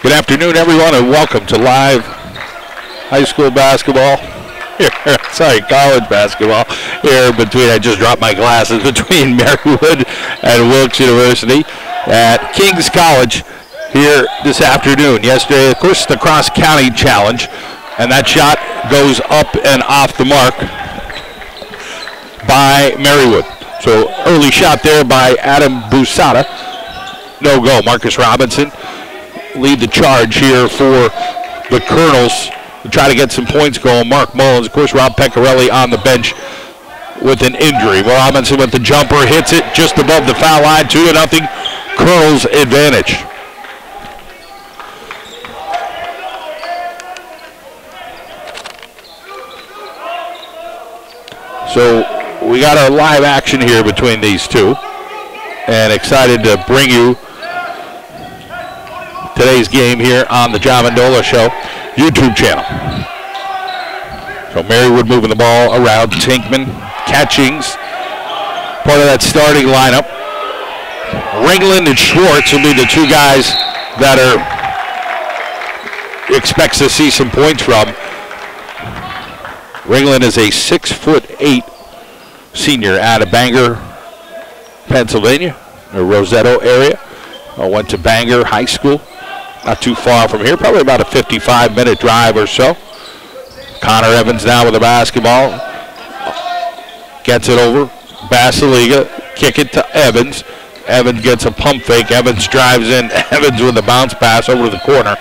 Good afternoon, everyone, and welcome to live high school basketball. Sorry, college basketball here between, I just dropped my glasses, between Marywood and Wilkes University at King's College here this afternoon. Yesterday, of course, the cross-county challenge, and that shot goes up and off the mark by Marywood. So early shot there by Adam Busada. No go. Marcus Robinson lead the charge here for the Colonels to try to get some points going. Mark Mullins, of course, Rob Pecorelli on the bench with an injury. Robinson with the jumper, hits it just above the foul line, 2-0, Colonels advantage. So we got our live action here between these two, and excited to bring you today's game here on the Javandola Show YouTube channel. So Marywood moving the ball around. Tinkman, Catchings, part of that starting lineup. Ringland and Schwartz will be the two guys that expects to see some points from. Ringland is a 6'8" senior out of Bangor, Pennsylvania, the Rosetto area. Went to Bangor High School. Not too far from here, probably about a 55-minute drive or so. Connor Evans now with the basketball. Gets it over. Basiliga, kick it to Evans. Evans gets a pump fake. Evans drives in. Evans with a bounce pass over to the corner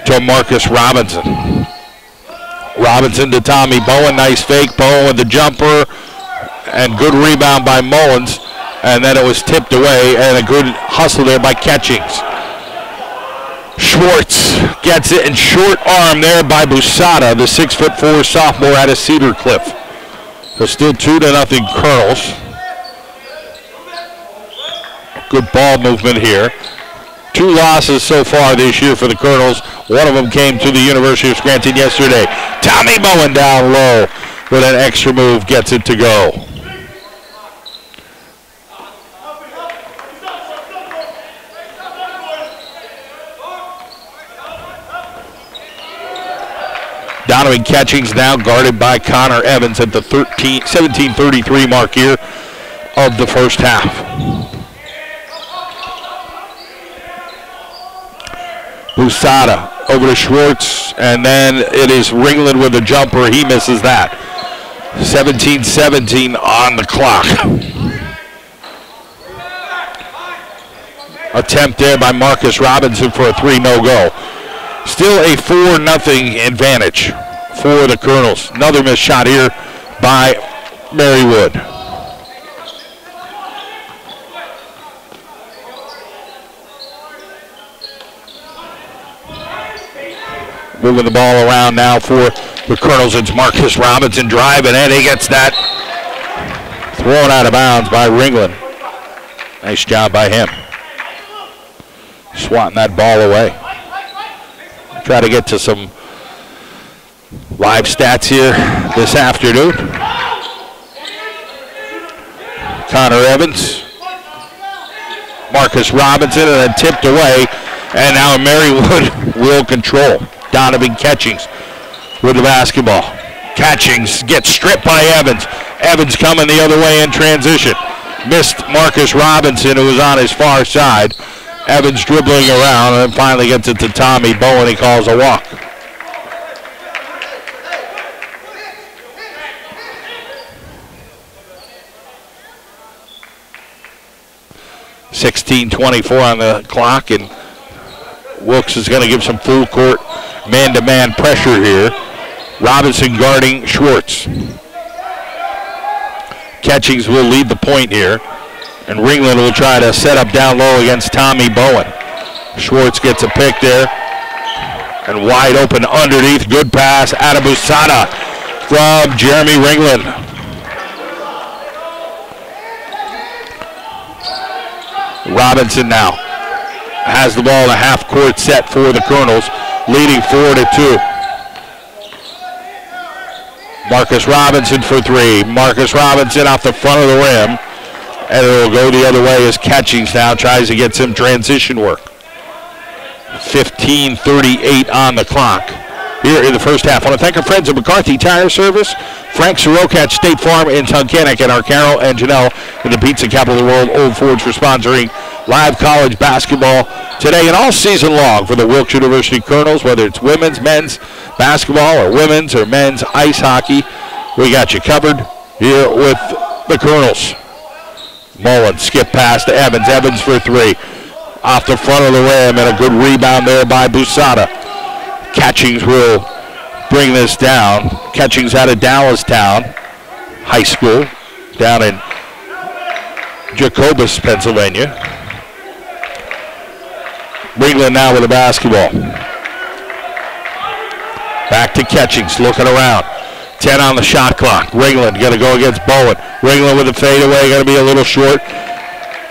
to Marcus Robinson. Robinson to Tommy Bowen. Nice fake. Bowen with the jumper. And good rebound by Mullins. And then it was tipped away. And a good hustle there by Catchings. Schwartz gets it in short arm there by Busada, the 6'4" sophomore out of Cedar Cliff. So still 2-0 Colonels. Good ball movement here. 2 losses so far this year for the Colonels. One of them came to the University of Scranton yesterday. Tommy Bowen down low with an extra move, gets it to go. Donovan Catchings now guarded by Connor Evans at the 17:33 mark here of the first half. Busada over to Schwartz, and then it is Ringland with a jumper. He misses that. 17-17 on the clock. Attempt there by Marcus Robinson for a 3, no go. Still a 4-0 advantage for the Colonels. Another missed shot here by Marywood. Moving the ball around now for the Colonels. It's Marcus Robinson driving, and he gets that thrown out of bounds by Ringland. Nice job by him. Swatting that ball away. Try to get to some live stats here this afternoon. Connor Evans, Marcus Robinson, and then tipped away. And now Marywood will control. Donovan Catchings with the basketball. Catchings gets stripped by Evans. Evans coming the other way in transition. Missed Marcus Robinson, who was on his far side. Evans dribbling around and then finally gets it to Tommy Bowen. He calls a walk. .24 on the clock, and Wilkes is going to give some full court man-to-man pressure here. Robinson guarding Schwartz. Catchings will lead the point here. And Ringland will try to set up down low against Tommy Bowen. Schwartz gets a pick there. And wide open underneath. Good pass. Busada from Jeremy Ringland. Robinson now has the ball in a half-court set for the Colonels, leading 4-2. Marcus Robinson for 3. Marcus Robinson off the front of the rim. And it'll go the other way as Catchings now tries to get some transition work. 15:38 on the clock here in the first half. I want to thank our friends at McCarthy Tire Service, Frank Soroka at State Farm in Tunkhannock, and our Carol and Janelle in the pizza capital of the world, Old Forge, for sponsoring live college basketball today and all season long for the Wilkes University Colonels, whether it's women's, men's basketball, or women's or men's ice hockey. We got you covered here with the Colonels. Mullen skip pass to Evans. Evans for three. Off the front of the rim, and a good rebound there by Busada. Catchings will bring this down. Catchings out of Dallastown High School down in Jacobus, Pennsylvania. Ringland now with the basketball. Back to Catchings, looking around. 10 on the shot clock. Ringland going to go against Bowen. Ringland with a fadeaway, going to be a little short.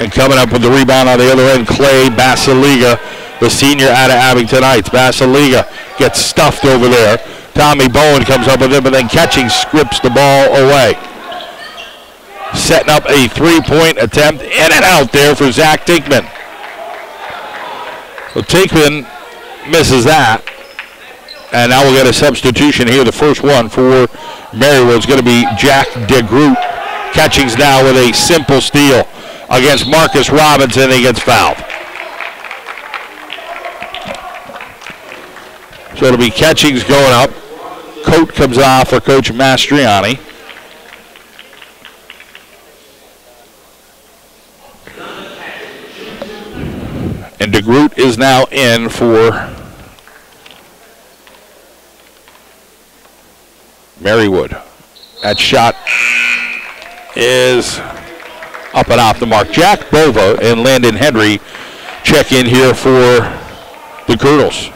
And coming up with the rebound on the other end, Clay Basiliga, the senior out of Abington Heights. Basiliga gets stuffed over there. Tommy Bowen comes up with him, and then Catchings scripts the ball away. Setting up a three-point attempt, in and out there for Zach Tinkman. Well, Tinkman misses that. And now we'll get a substitution here. The first one for Marywood is going to be Jack DeGroot. Catchings now with a simple steal against Marcus Robinson. He gets fouled. So it'll be Catchings going up. Coat comes off for Coach Mastriani. And DeGroot is now in for Marywood. That shot is up and off the mark. Jack Bova and Landon Henry check in here for the Colonels.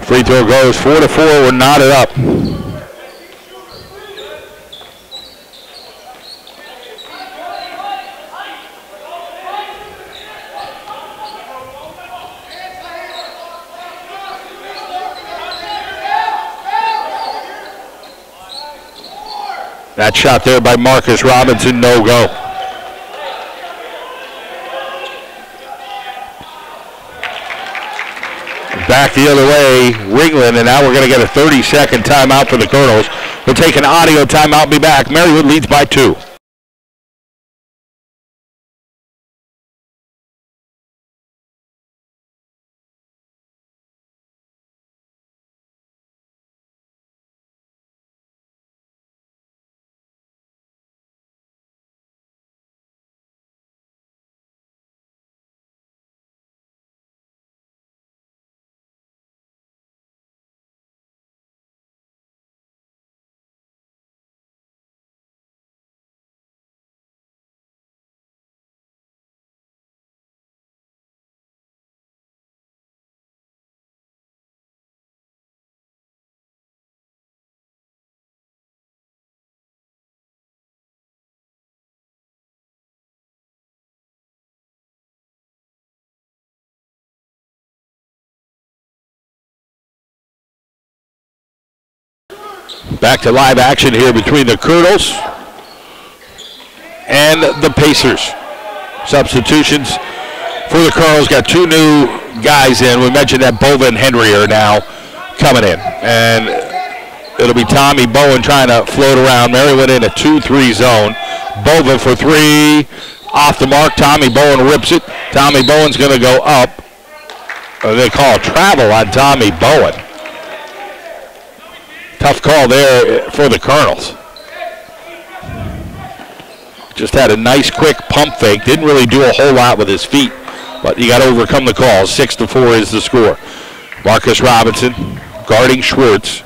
Free throw goes 4-4. We're knotted up. That shot there by Marcus Robinson, no go. Back the other way, Ringland, and now we're going to get a 30-second timeout for the Colonels. We'll take an audio timeout and be back. Marywood leads by 2. Back to live action here between the Colonels and the Pacers. Substitutions for the Colonels. Got 2 new guys in. We mentioned that Bova and Henry are now coming in. And it'll be Tommy Bowen trying to float around. Marywood in a 2-3 zone. Bova for 3. Off the mark. Tommy Bowen rips it. Tommy Bowen's going to go up. They call travel on Tommy Bowen. Tough call there for the Colonels. Just had a nice quick pump fake. Didn't really do a whole lot with his feet, but you got to overcome the call. 6-4 is the score. Marcus Robinson guarding Schwartz.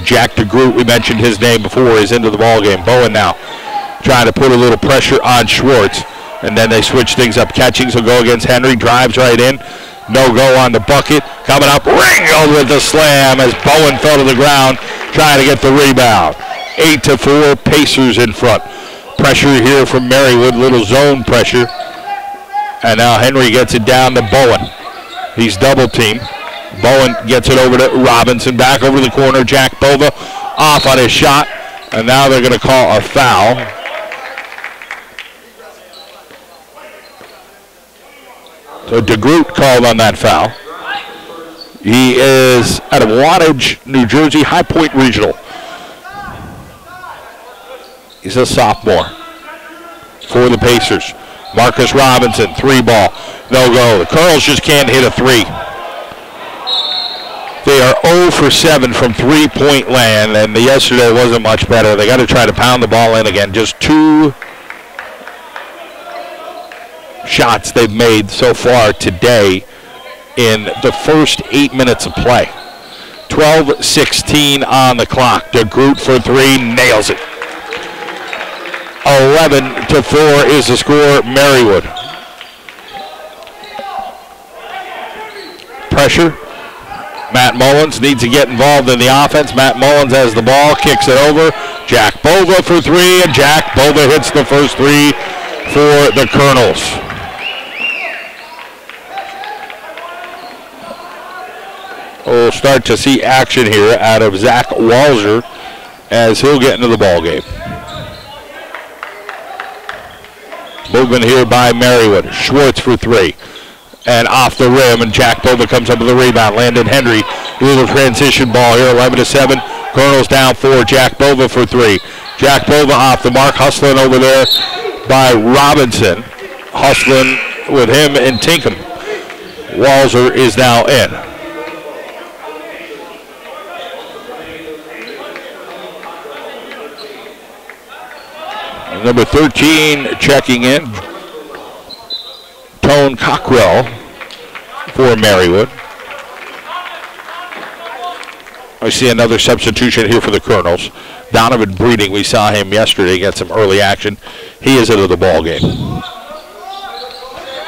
Jack DeGroot, we mentioned his name before, is into the ball game. Bowen now trying to put a little pressure on Schwartz, and then they switch things up. Catchings will go against Henry, drives right in. No go on the bucket. Coming up, Ringo with the slam as Bowen fell to the ground trying to get the rebound. 8-4, Pacers in front. Pressure here from Marywood, little zone pressure. And now Henry gets it down to Bowen. He's double teamed. Bowen gets it over to Robinson. Back over to the corner. Jack Bova off on his shot. And now they're going to call a foul. So DeGroot called on that foul. He is out of Wattage, New Jersey, High Point Regional. He's a sophomore for the Pacers. Marcus Robinson, 3-ball. No go. The Colonels just can't hit a 3. They are 0 for 7 from three-point land, and yesterday wasn't much better. They got to try to pound the ball in again. Just 2 shots they've made so far today in the first 8 minutes of play. 12-16 on the clock. DeGroot for 3, nails it. 11-4 is the score. Marywood. Pressure. Matt Mullins needs to get involved in the offense. Matt Mullins has the ball, kicks it over. Jack Bova for 3, and Jack Bova hits the first 3 for the Colonels. We'll start to see action here out of Zach Walzer as he'll get into the ball game. Movement here by Marywood. Schwartz for 3. And off the rim, and Jack Bova comes up with a rebound. Landon Henry, little transition ball here, 11-7. Colonels down 4. Jack Bova for 3. Jack Bova off the mark, hustling over there by Robinson. Hustling with him and Tinkham. Walzer is now in. Number 13 checking in. Tone Cockrell for Marywood. I see another substitution here for the Colonels. Donovan Breeding, we saw him yesterday get some early action. He is into the ball game.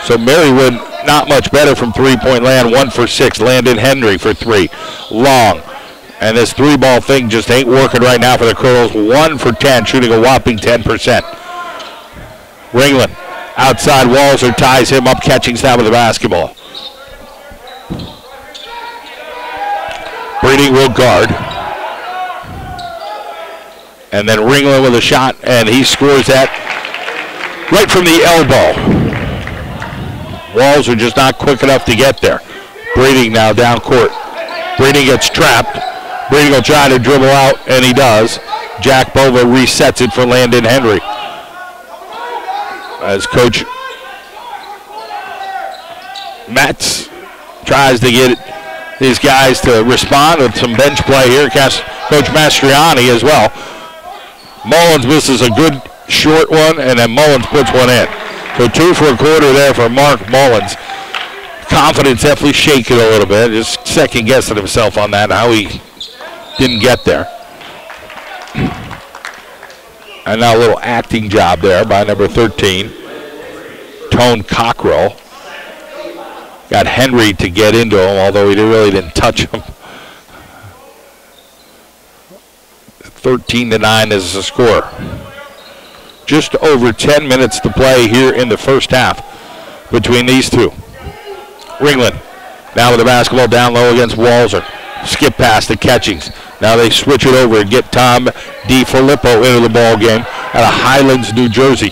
So Marywood not much better from three-point land. 1 for 6. Landon Henry for 3. Long. And this 3-ball thing just ain't working right now for the Colonels. 1 for 10, shooting a whopping 10%. Ringland. Outside Walzer ties him up, catching snap of the basketball. Breeding will guard. And then Ringland with a shot, and he scores that right from the elbow. Walzer just not quick enough to get there. Breeding now down court. Breeding gets trapped. Breeding will try to dribble out, and he does. Jack Bova resets it for Landon Henry. As Coach Metz tries to get these guys to respond with some bench play here. Coach Mastriani as well. Mullins misses a good short one, and then Mullins puts one in. So 2 for a quarter there for Mark Mullins. Confidence definitely shaking a little bit. Just second-guessing himself on that, how he didn't get there. And now a little acting job there by number 13, Tone Cockrell. Got Henry to get into him, although he really didn't touch him. 13-9 is the score. Just over 10 minutes to play here in the first half between these two. Ringland now with the basketball down low against Walzer. Skip pass to Catchings. Now they switch it over and get Tom DiFilippo into the ball game out of Highlands, New Jersey.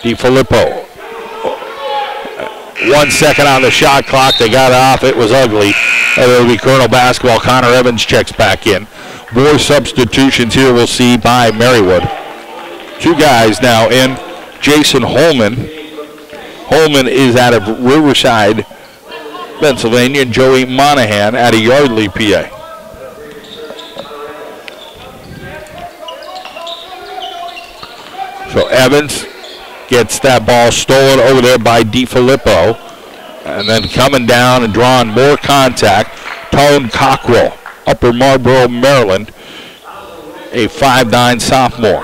DiFilippo. 1 second on the shot clock. They got it off. It was ugly. And it'll be Colonel basketball. Connor Evans checks back in. More substitutions here we'll see by Marywood. 2 guys now in. Jason Holman. Holman is out of Riverside, Pennsylvania, and Joey Monahan out of Yardley, PA. So Evans gets that ball stolen over there by DiFilippo. And then coming down and drawing more contact, Tone Cockrell, Upper Marlboro, Maryland, a 5'9" sophomore.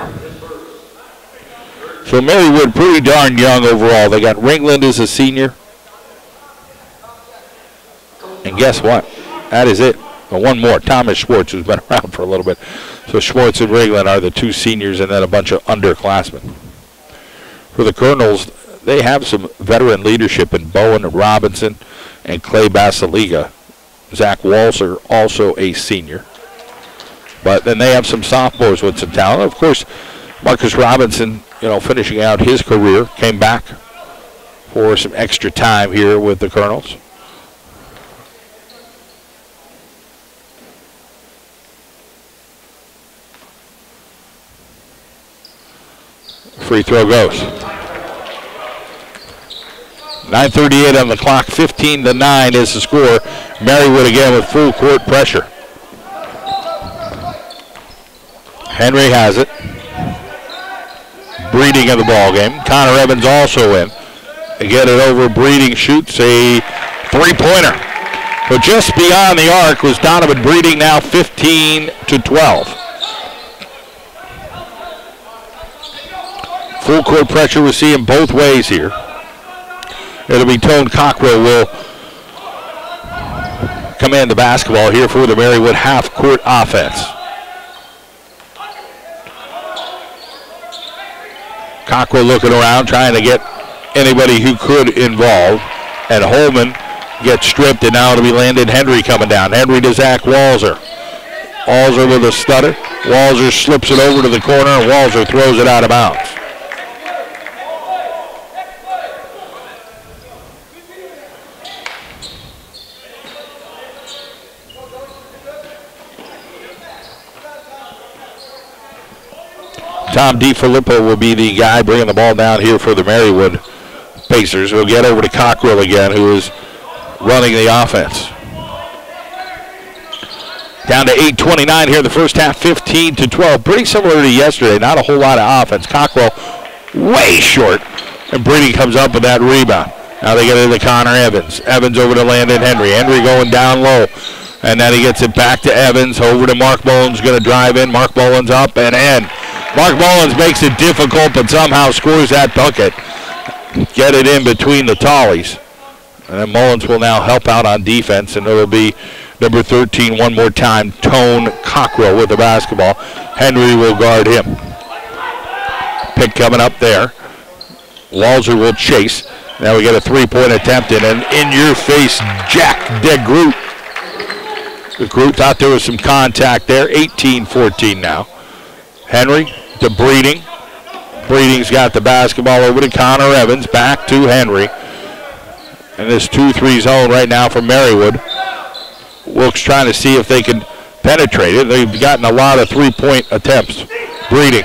So Marywood pretty darn young overall. They got Ringland as a senior. And guess what? That is it. Well, one more. Thomas Schwartz, who's been around for a little bit. So Schwartz and Ringland are the 2 seniors, and then a bunch of underclassmen. For the Colonels, they have some veteran leadership in Bowen Robinson and Clay Basiliga. Zach Walser, also a senior. But then they have some sophomores with some talent. Of course, Marcus Robinson, finishing out his career, came back for some extra time here with the Colonels. Free throw goes. 9:38 on the clock, 15-9 is the score. Marywood again with full court pressure. Henry has it. Breeding in the ball game. Connor Evans also in. They get it over. Breeding shoots a three-pointer. But just beyond the arc was Donovan Breeding, now 15-12. Full court pressure we're seeing both ways here. It'll be Tone Cockrell will command the basketball here for the Marywood half-court offense. Cockrell looking around, trying to get anybody who could involved. And Holman gets stripped, and now it'll be Landon Henry coming down. Henry to Zach Walser. Walser with a stutter. Walser slips it over to the corner, and Walser throws it out of bounds. Tom DiFilippo will be the guy bringing the ball down here for the Marywood Pacers. We'll get over to Cockrell again, who is running the offense. Down to 8:29 here in the first half, 15-12. Pretty similar to yesterday, not a whole lot of offense. Cockrell way short, and Brady comes up with that rebound. Now they get it to Connor Evans. Evans over to Landon Henry. Henry going down low, and then he gets it back to Evans. Over to Mark Mullins, going to drive in. Mark Mullins up and in. Mark Mullins makes it difficult, but somehow scores that bucket. Get it in between the tallies. And then Mullins will now help out on defense, and it'll be number 13 one more time, Tone Cockrell with the basketball. Henry will guard him. Pick coming up there. Walser will chase. Now we get a three-point attempt and an in-your-face Jack DeGroot. DeGroot thought there was some contact there. 18-14 now. Henry to Breeding. Breeding's got the basketball over to Connor Evans. Back to Henry. And this 2-3 zone right now from Marywood. Wilkes trying to see if they can penetrate it. They've gotten a lot of three-point attempts. Breeding.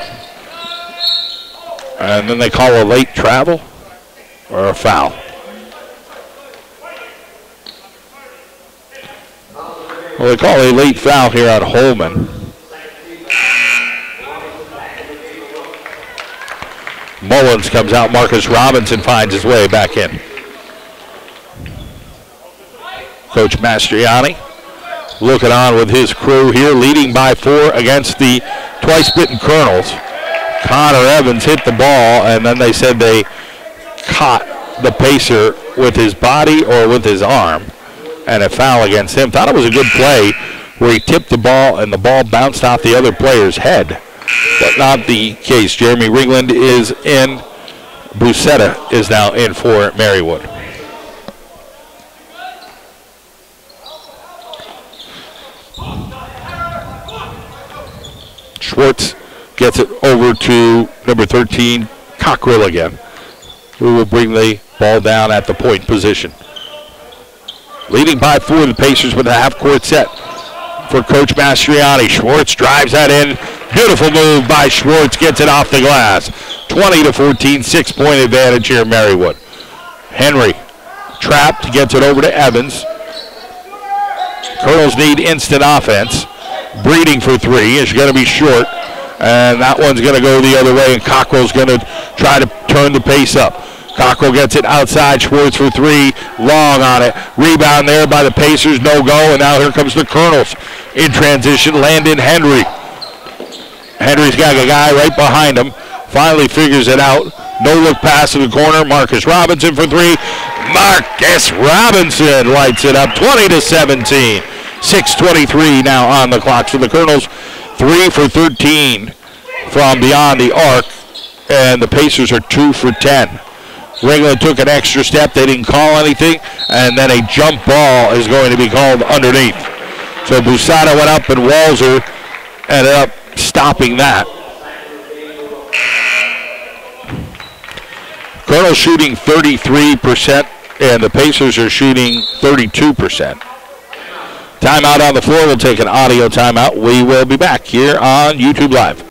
And then they call a late travel or a foul. Well, they call a late foul here on Holman. Mullins comes out. Marcus Robinson finds his way back in. Coach Mastriani looking on with his crew here, leading by 4 against the twice-bitten Colonels. Connor Evans hit the ball, and then they said they caught the Pacer with his body or with his arm, and a foul against him. Thought it was a good play where he tipped the ball, and the ball bounced off the other player's head. But not the case. Jeremy Ringland is in. Busetta is now in for Marywood. Schwartz gets it over to number 13, Cockrell again, who will bring the ball down at the point position. Leading by 4, the Pacers with a half-court set for Coach Mastriani. Schwartz drives that in. Beautiful move by Schwartz, gets it off the glass. 20-14, 6-point advantage here in Marywood. Henry trapped, gets it over to Evans. Colonels need instant offense. Breeding for 3 is going to be short, and that one's going to go the other way, and Cockrell's going to try to turn the pace up. Cockrell gets it outside. Schwartz for 3, long on it. Rebound there by the Pacers, no go, and now here comes the Colonels in transition. Landon Henry. Henry's got a guy right behind him. Finally figures it out. No look pass to the corner. Marcus Robinson for 3. Marcus Robinson lights it up. 20-17. 6:23 now on the clock. So the Colonels 3 for 13 from beyond the arc, and the Pacers are 2 for 10. Ringland took an extra step. They didn't call anything. And then a jump ball is going to be called underneath. So Busada went up and Walzer ended up stopping that. Colonel's shooting 33%, and the Pacers are shooting 32%. Timeout on the floor. We'll take an audio timeout. We will be back here on YouTube Live.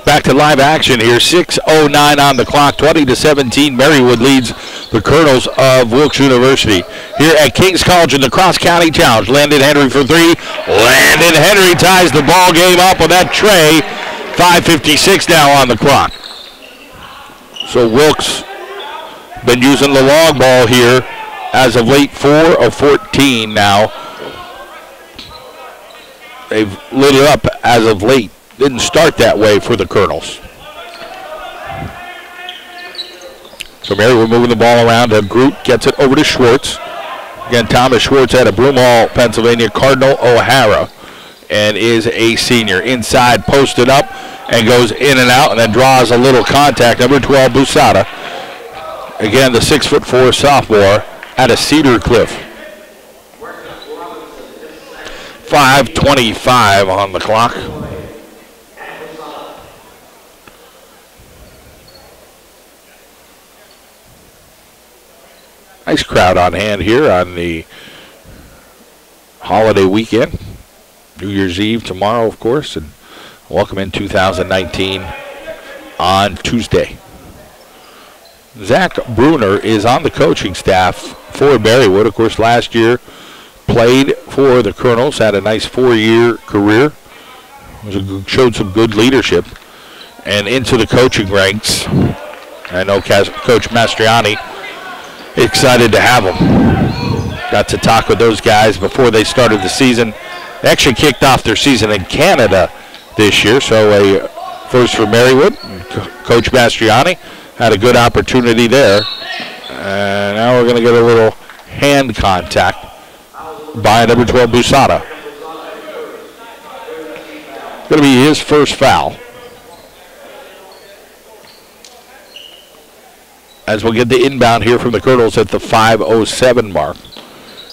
Back to live action here. 6:09 on the clock. 20-17. Marywood leads the Colonels of Wilkes University. Here at King's College in the Cross County Challenge. Landon Henry for three. Landon Henry ties the ball game up with that tray. 5:56 now on the clock. So Wilkes been using the long ball here as of late. 4 of 14 now. They've lit it up as of late. Didn't start that way for the Colonels. So Marywood moving the ball around. Groot gets it over to Schwartz. Again, Thomas Schwartz out of Broomhall, Pennsylvania. Cardinal O'Hara, and is a senior. Inside, posted up, and goes in and out, and then draws a little contact. Number 12, Busada. Again, the 6'4" sophomore out of Cedar Cliff. 5:25 on the clock. Nice crowd on hand here on the holiday weekend. New Year's Eve tomorrow, of course, and welcome in 2019 on Tuesday. Zach Bruner is on the coaching staff for Marywood. Of course, last year played for the Colonels, had a nice 4-year career, showed some good leadership, and into the coaching ranks. I know Coach Mastriani excited to have him. Got to talk with those guys before they started the season. They actually kicked off their season in Canada this year, so a first for Marywood. Coach Mastriani had a good opportunity there. And now we're going to get a little hand contact by number 12, Busada. Going to be his first foul. As we'll get the inbound here from the Colonels at the 5:07 mark.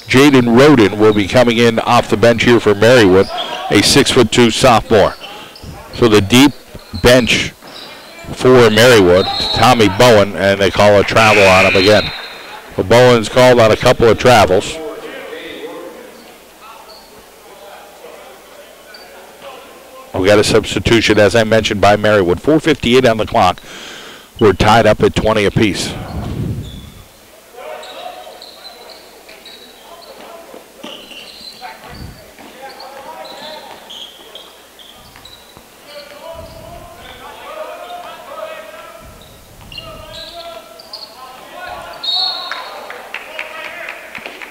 Jaden Roden will be coming in off the bench here for Marywood, a 6'2" sophomore. So the deep bench for Marywood, Tommy Bowen, and they call a travel on him again. Well, Bowen's called on a couple of travels. We got a substitution, as I mentioned, by Marywood. 4:58 on the clock. We're tied up at 20 apiece.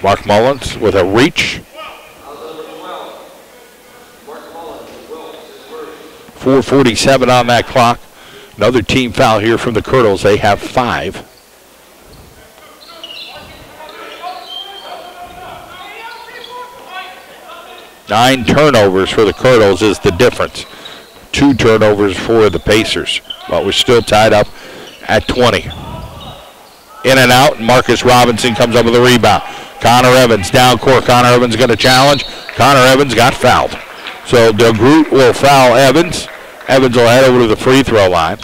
Mark Mullins with a reach. 4:47 on that clock. Another team foul here from the Colonels. They have 5. Nine turnovers for the Colonels is the difference. 2 turnovers for the Pacers. But we're still tied up at 20. In and out, Marcus Robinson comes up with a rebound. Connor Evans down court. Connor Evans going to challenge. Connor Evans got fouled. So DeGroot will foul Evans. Evans will head over to the free throw line.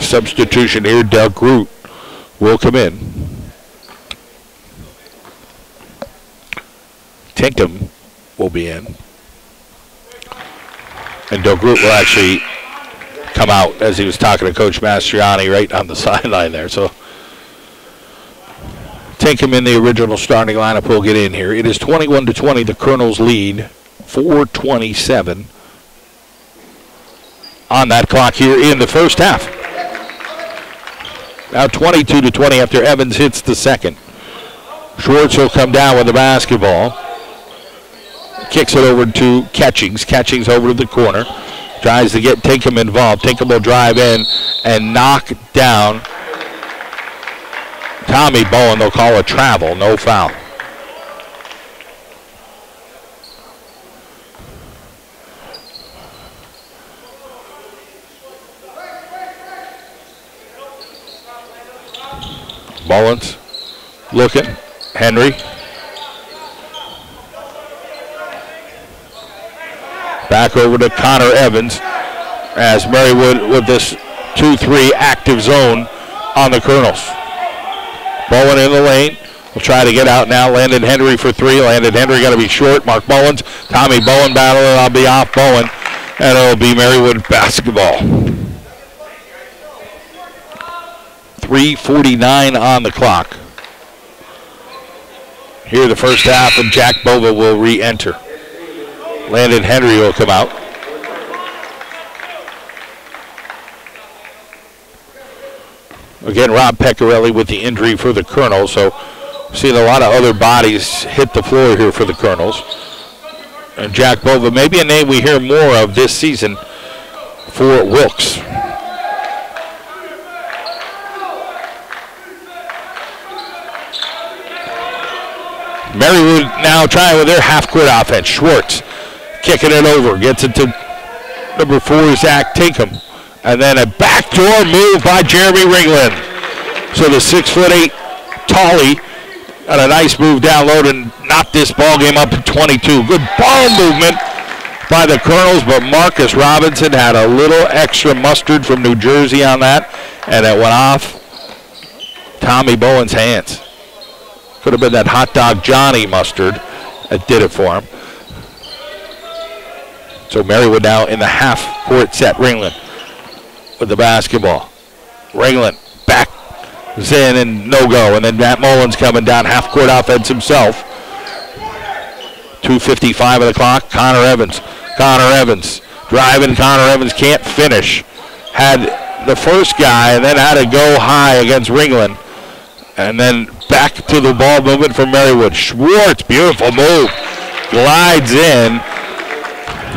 Substitution here, DeGroot will come in. Tinkham will be in. And DeGroot will actually come out as he was talking to Coach Mastriani right on the sideline there. So Tinkham in the original starting lineup will get in here. It is 21-20, the Colonels lead. 4:27 on that clock here in the first half. Now 22-20 after Evans hits the second. Schwartz will come down with the basketball. Kicks it over to Catchings. Catchings over to the corner. Tries to get Tinkham involved. Tinkham will drive in and knock down Tommy Bowen. They'll call a travel. No foul. Mullins looking. Henry. Back over to Connor Evans as Marywood with this 2-3 active zone on the Colonels. Bowen in the lane. Will try to get out now. Landon Henry for 3. Landon Henry got to be short. Mark Mullins. Tommy Bowen battling. I'll be off Bowen. And it'll be Marywood basketball. 3:49 on the clock. Here the first half, and Jack Bova will re-enter. Landon Henry will come out. Again, Rob Pecorelli with the injury for the Colonels, so seeing a lot of other bodies hit the floor here for the Colonels. And Jack Bova, maybe a name we hear more of this season for Wilkes. Marywood now trying with their half-court offense. Schwartz kicking it over, gets it to number 4, Zach Tinkham. And then a backdoor move by Jeremy Ringland. So the 6'8" Tolly got a nice move down low and knocked this ball game up to 22. Good ball movement by the Colonels, but Marcus Robinson had a little extra mustard from New Jersey on that, and it went off Tommy Bowen's hands. Could have been that hot dog Johnny mustard that did it for him. So Marywood now in the half-court set. Ringland with the basketball. Ringland back, Zinn, and no go. And then Matt Mullins coming down, half-court offense himself. 2:55 of the clock. Connor Evans. Connor Evans driving. Connor Evans can't finish. Had the first guy and then had to go high against Ringland. And then back to the ball movement from Marywood. Schwartz, beautiful move. Glides in.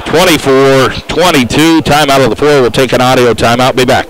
24-22. Timeout of the floor. We'll take an audio timeout. Be back.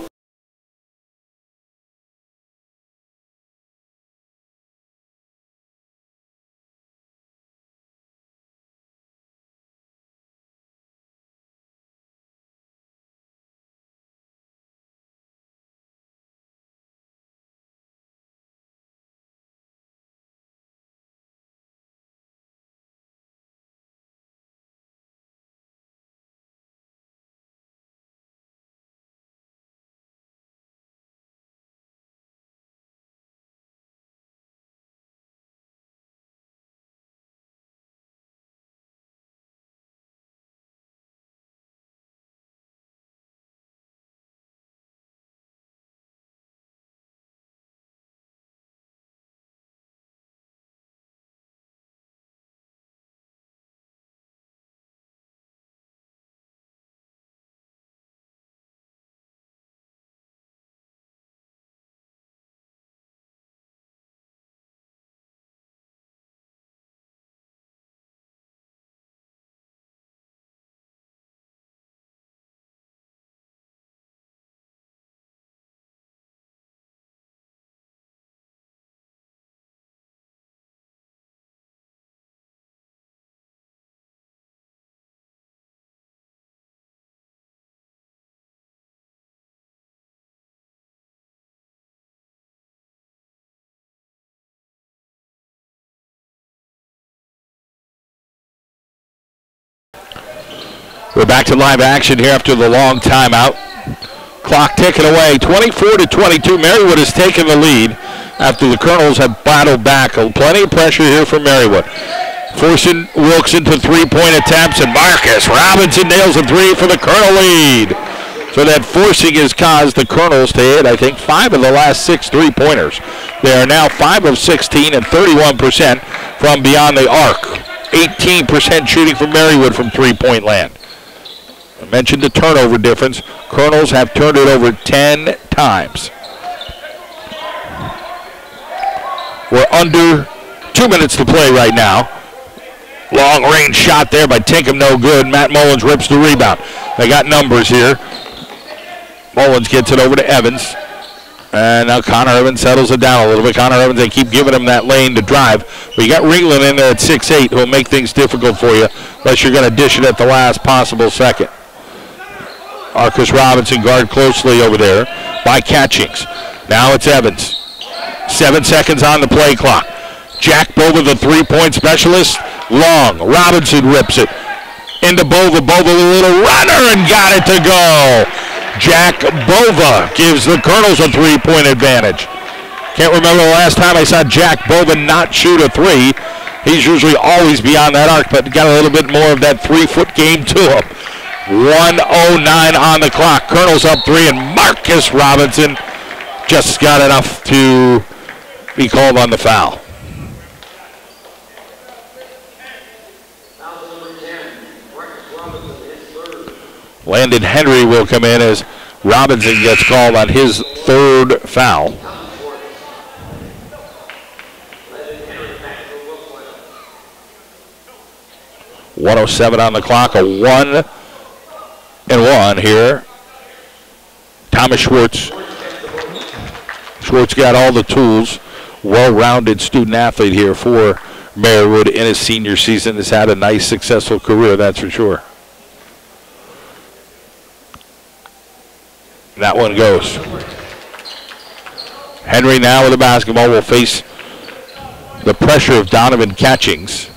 We're back to live action here after the long timeout. Clock ticking away, 24-22. Marywood has taken the lead after the Colonels have battled back. Plenty of pressure here from Marywood. Forcing Wilkes into three-point attempts, and Marcus Robinson nails a three for the Colonel lead. So that forcing has caused the Colonels to hit, I think, 5 of the last 6 three-pointers. They are now 5 of 16 and 31% from beyond the arc. 18% shooting from Marywood from three-point land. I mentioned the turnover difference. Colonels have turned it over 10 times. We're under 2 minutes to play right now. Long range shot there by Tinkham, no good. Matt Mullins rips the rebound. They got numbers here. Mullins gets it over to Evans. And now Connor Evans settles it down a little bit. Connor Evans, they keep giving him that lane to drive. But you got Ringland in there at 6'8", who will make things difficult for you unless you're going to dish it at the last possible second. Marcus Robinson guard closely over there by Catchings. Now it's Evans. 7 seconds on the play clock. Jack Bova, the three-point specialist. Long. Robinson rips it into Bova. Bova, a little runner, and got it to go. Jack Bova gives the Colonels a three-point advantage. Can't remember the last time I saw Jack Bova not shoot a three. He's usually always beyond that arc, but got a little bit more of that 3-foot game to him. 1:09 on the clock. Colonels up 3, and Marcus Robinson just got enough to be called on the foul. Landon Henry will come in as Robinson gets called on his 3rd foul. .107 on the clock, a 1-and-1 here. Thomas Schwartz. Schwartz got all the tools. Well-rounded student athlete here for Marywood in his senior season. Has had a nice, successful career, that's for sure. That one goes. Henry now with the basketball will face the pressure of Donovan Catchings.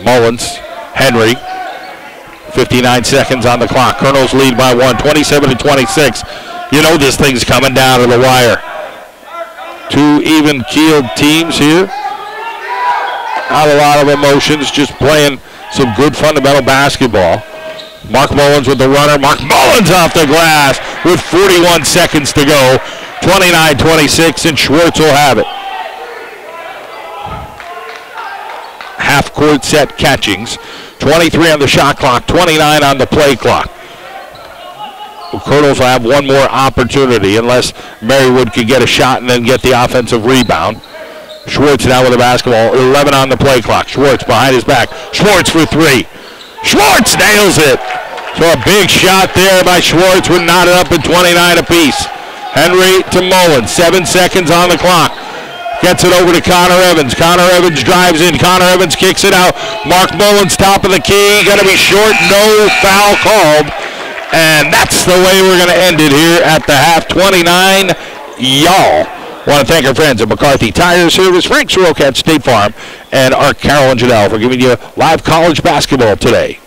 Mullins, Henry, 59 seconds on the clock. Colonels lead by 1, 27-26. You know this thing's coming down to the wire. 2 even-keeled teams here. Not a lot of emotions, just playing some good fundamental basketball. Mark Mullins with the runner. Mark Mullins off the glass with 41 seconds to go. 29-26, and Schwartz will have it. Half-court set Catchings. 23 on the shot clock, 29 on the play clock. The Colonels will have one more opportunity unless Marywood can get a shot and then get the offensive rebound. Schwartz now with the basketball, 11 on the play clock. Schwartz behind his back. Schwartz for 3. Schwartz nails it. So a big shot there by Schwartz would knot it up at 29 apiece. Henry to Mullins, 7 seconds on the clock. Gets it over to Connor Evans. Connor Evans drives in. Connor Evans kicks it out. Mark Mullins, top of the key. Going to be short. No foul called. And that's the way we're going to end it here at the half. 29, y'all. Want to thank our friends at McCarthy Tire Service, Frank Soroka at State Farm, and our Carol and Janelle for giving you live college basketball today.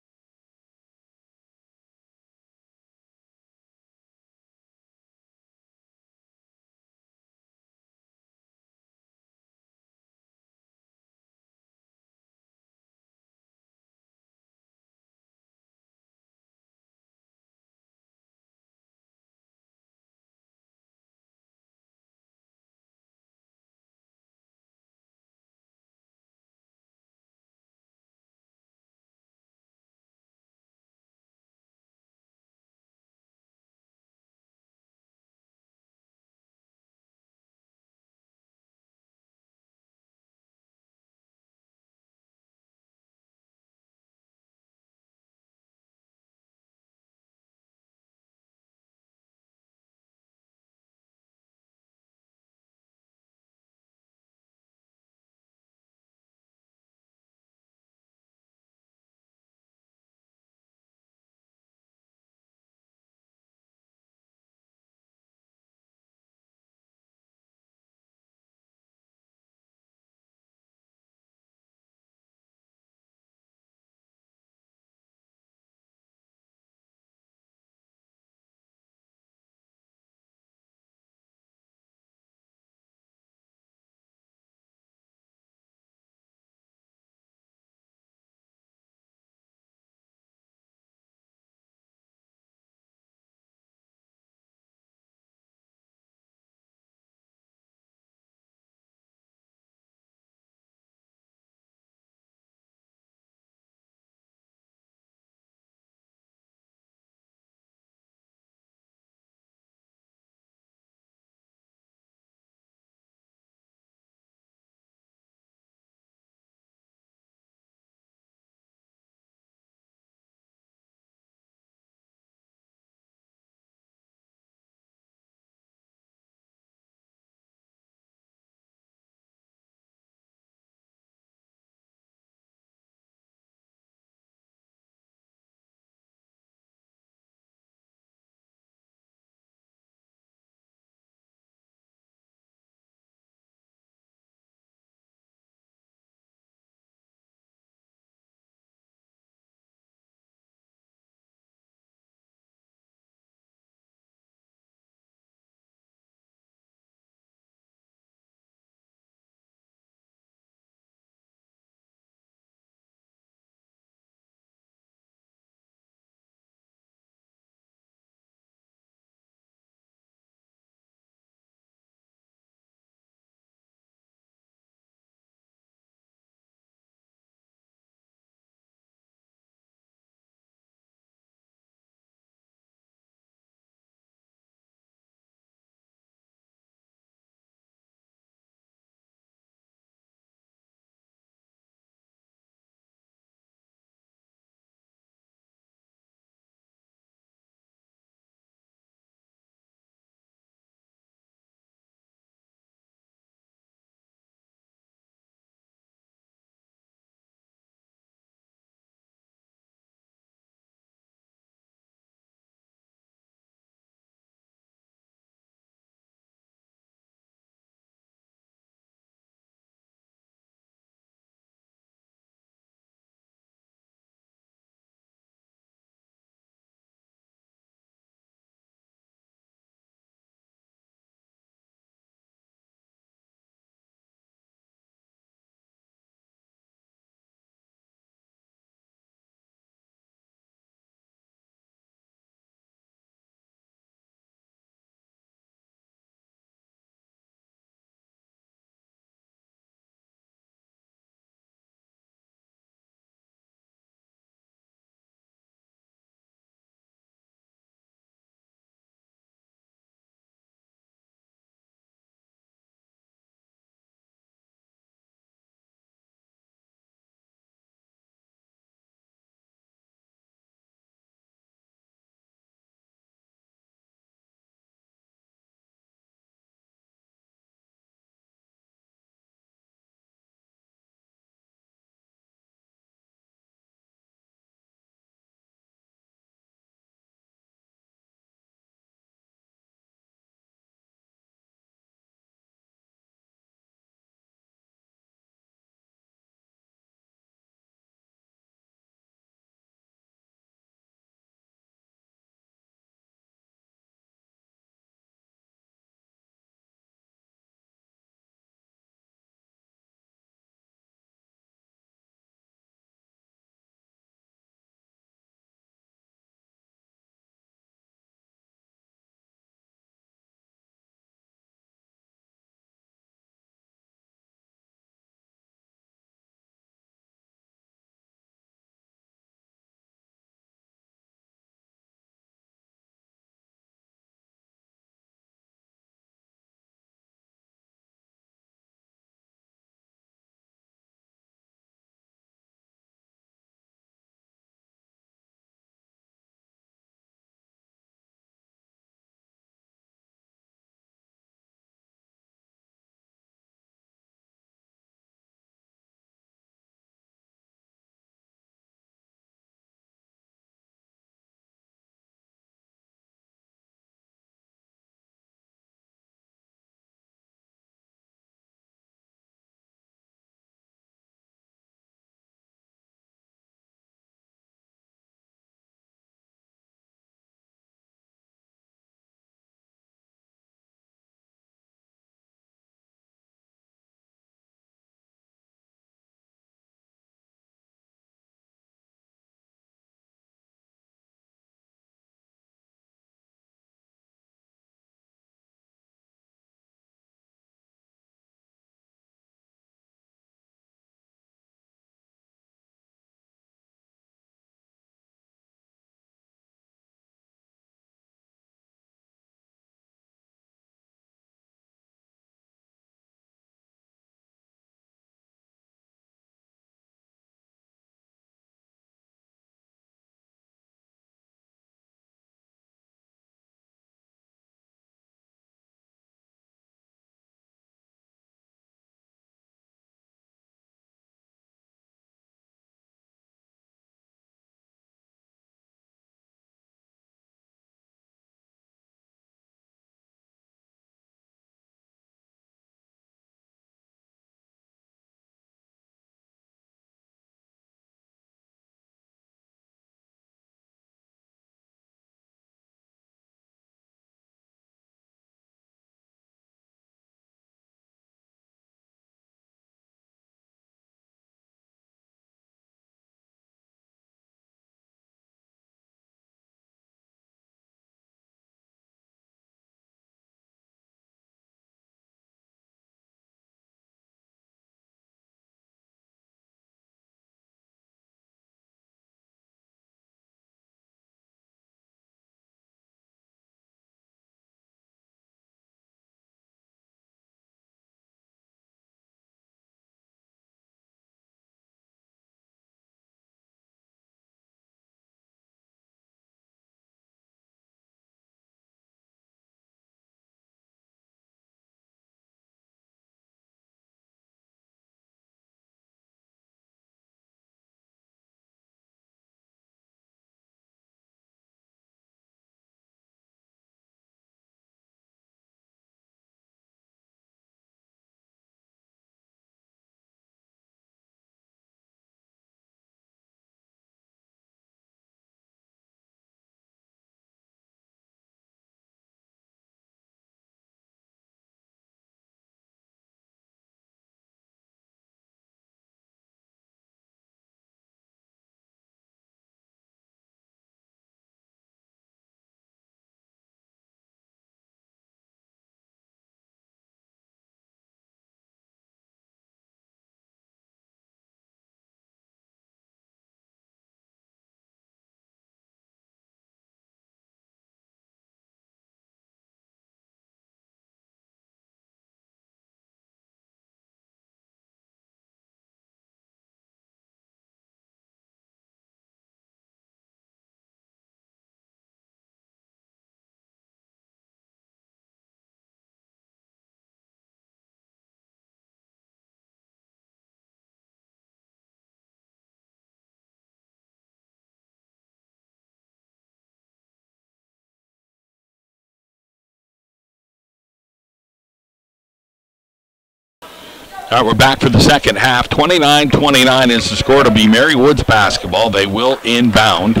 All right, we're back for the second half. 29-29 is the score to be Marywood's basketball. They will inbound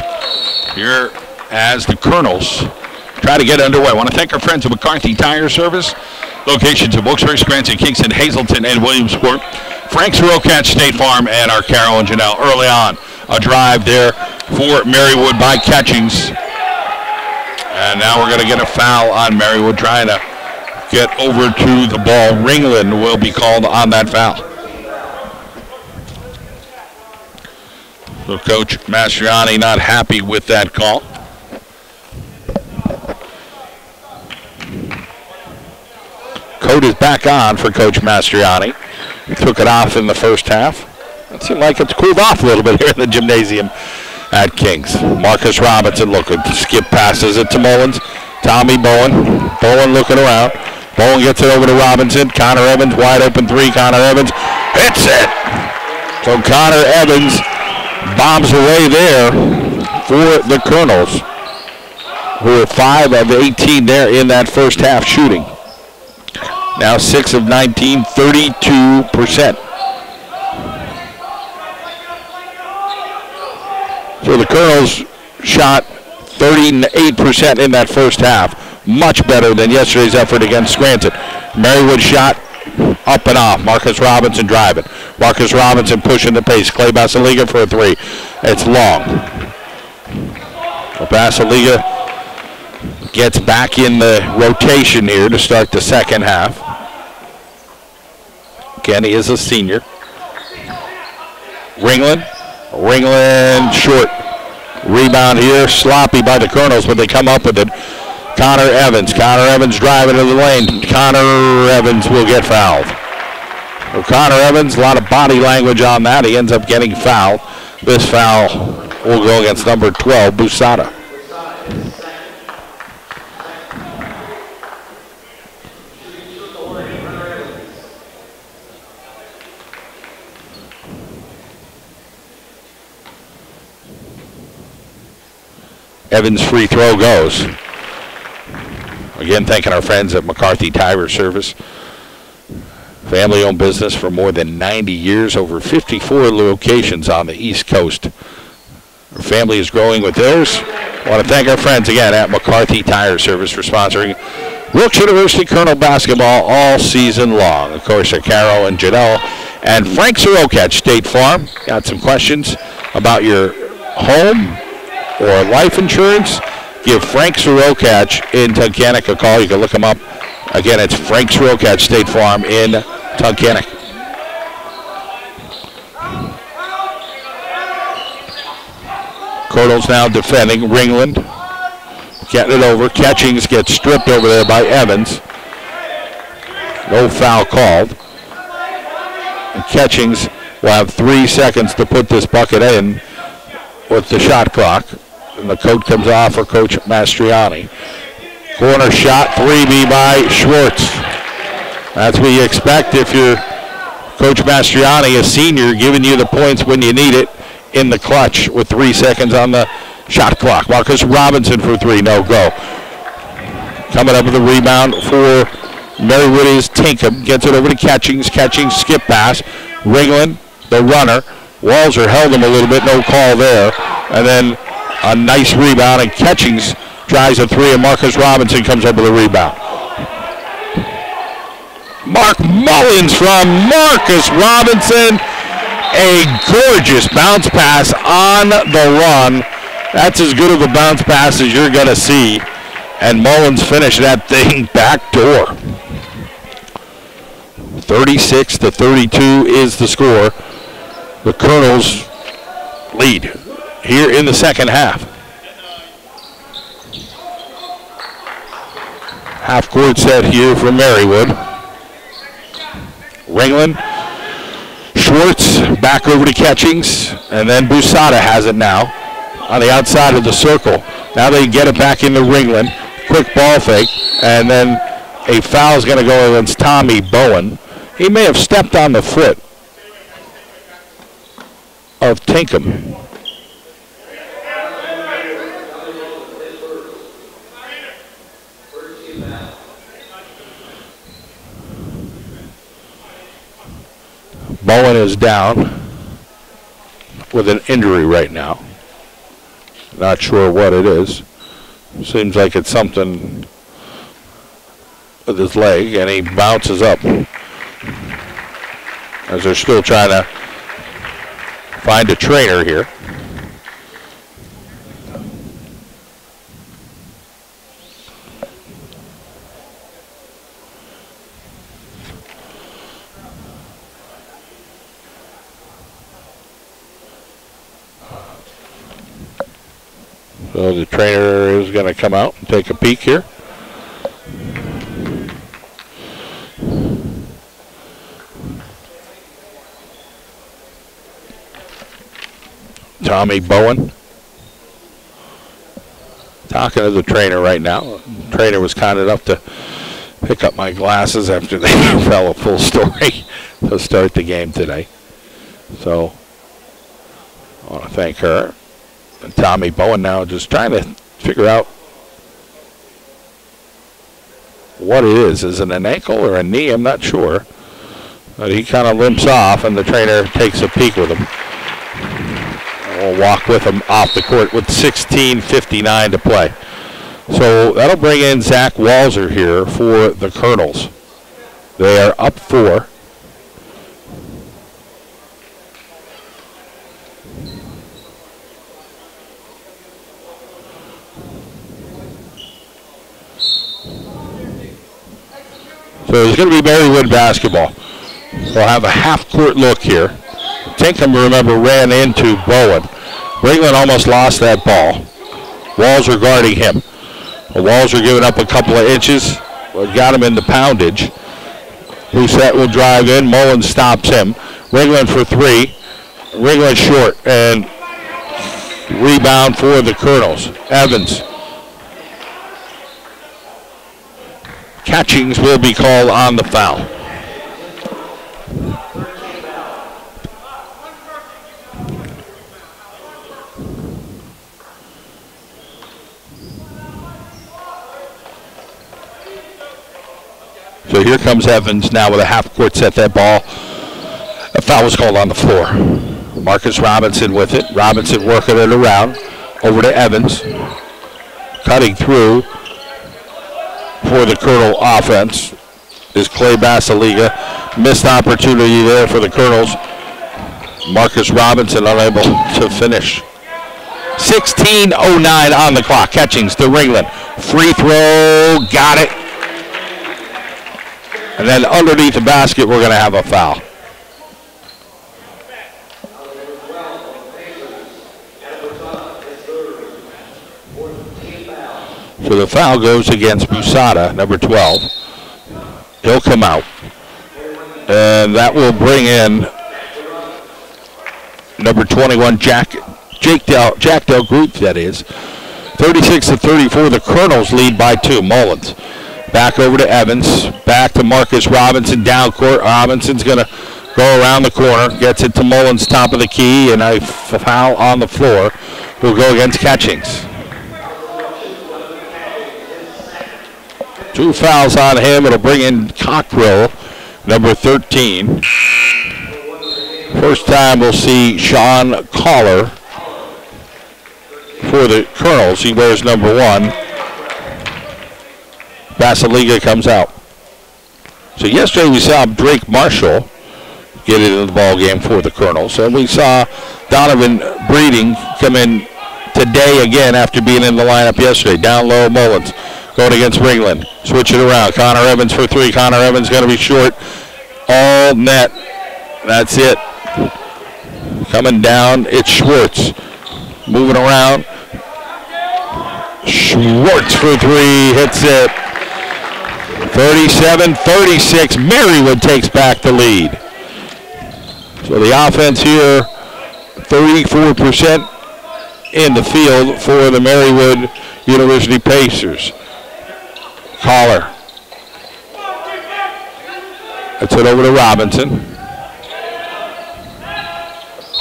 here as the Colonels try to get underway. I want to thank our friends at McCarthy Tire Service. Locations in Wilkes, Scranton, Kingston, Hazleton, and Williamsport. Frank's Rocatch State Farm, and our Carol and Janelle early on. A drive there for Marywood by Catchings. And now we're going to get a foul on Marywood trying to get over to the ball. Ringland will be called on that foul. So Coach Mastriani not happy with that call. Coat is back on for Coach Mastriani. He took it off in the first half. It seemed like it's cooled off a little bit here in the gymnasium at Kings. Marcus Robinson looking to skip passes it to Mullins. Tommy Bowen. Bowen looking around. Bowen gets it over to Robinson. Connor Evans, wide open three. Connor Evans hits it. So Connor Evans bombs away there for the Colonels, who are 5 of 18 there in that first half shooting. Now 6 of 19, 32%. So the Colonels shot 38% in that first half. Much better than yesterday's effort against Scranton. Marywood shot up and off. Marcus Robinson driving. Marcus Robinson pushing the pace. Clay Basiliga for a three. It's long. Basiliga gets back in the rotation here to start the second half. Again, he is a senior. Ringland short. Rebound here, sloppy by the Colonels, but they come up with it. Connor Evans driving to the lane. Connor Evans will get fouled. So Connor Evans, a lot of body language on that. He ends up getting fouled. This foul will go against number 12, Busada. Evans' free throw goes. Again, thanking our friends at McCarthy Tire Service. Family-owned business for more than 90 years, over 54 locations on the East Coast. Our family is growing with theirs. I want to thank our friends again at McCarthy Tire Service for sponsoring Wilkes University Colonel basketball all season long. Of course, our Carol and Janelle and Frank Rocatch State Farm. Got some questions about your home or life insurance? Give Frank Rocatch in Tunkhannock a call. You can look him up. Again, it's Frank Rocatch State Farm in Tunkhannock. Colonels now defending. Ringland getting it over. Catchings gets stripped over there by Evans. No foul called. And Catchings will have 3 seconds to put this bucket in with the shot clock. And the coat comes off for Coach Mastriani. Corner shot, 3B by Schwartz. That's what you expect if you're Coach Mastriani, a senior, giving you the points when you need it in the clutch with 3 seconds on the shot clock. Marcus Robinson for three, no go. Coming up with a rebound for Marywood is Tinkham. Gets it over to Catchings. Catchings skip pass. Ringland, the runner. Walzer held him a little bit, no call there. And then a nice rebound, and Catchings tries a three, and Marcus Robinson comes up with a rebound. Mark Mullins from Marcus Robinson. A gorgeous bounce pass on the run. That's as good of a bounce pass as you're going to see. And Mullins finished that thing back door. 36-32 is the score. The Colonels lead here in the second half. Half court set here for Marywood. Ringland, Schwartz back over to Catchings, and then Busada has it now on the outside of the circle. Now they get it back into Ringland. Quick ball fake, and then a foul is going to go against Tommy Bowen. He may have stepped on the foot of Tinkham. Bowen is down with an injury right now. Not sure what it is. Seems like it's something with his leg, and he bounces up as they're still trying to find a trainer here. So the trainer is going to come out and take a peek here. Tommy Bowen talking to the trainer right now. The trainer was kind enough to pick up my glasses after they fell a full story to start the game today. So I want to thank her. And Tommy Bowen now just trying to figure out what it is. Is it an ankle or a knee? I'm not sure. But he kind of limps off, and the trainer takes a peek with him. We'll walk with him off the court with 16:59 to play. So that'll bring in Zach Walzer here for the Colonels. They are up 4. So it's going to be Marywood basketball. We'll have a half-court look here. Tinkham, remember, ran into Bowen. Ringland almost lost that ball. Walzer guarding him. Walzer giving up a couple of inches. Got him in the poundage. Doucette will drive in. Mullins stops him. Ringland for 3. Ringland short. And rebound for the Colonels. Evans. Catchings will be called on the foul. So here comes Evans now with a half-court set. That ball, a foul was called on the floor. Marcus Robinson with it. Robinson working it around. Over to Evans. Cutting through for the Colonel offense is Clay Basiliga. Missed opportunity there for the Colonels. Marcus Robinson unable to finish. 16:09 on the clock. Catchings to Ringland. Free throw, got it. And then underneath the basket, we're going to have a foul. So the foul goes against Busada, number 12. He'll come out. And that will bring in number 21, Jack Del Group, that is. 36-34, the Colonels lead by 2. Mullins. Back over to Evans. Back to Marcus Robinson. Down court. Robinson's going to go around the corner. Gets it to Mullins, top of the key. And a foul on the floor will go against Catchings. 2 fouls on him. It'll bring in Cockrell, number 13. First time we'll see Sean Collar for the Colonels. He wears number 1. Basiliga comes out. So yesterday we saw Drake Marshall get into the ball game for the Colonels, and we saw Donovan Breeding come in today again after being in the lineup yesterday. Down low, Mullins going against Ringland. Switch it around. Connor Evans for 3. Connor Evans going to be short. All net. That's it. Coming down, it's Schwartz. Moving around. Schwartz for 3. Hits it. 37-36. Marywood takes back the lead. So the offense here, 34% in the field for the Marywood University Pacers. Collar. That's it over to Robinson.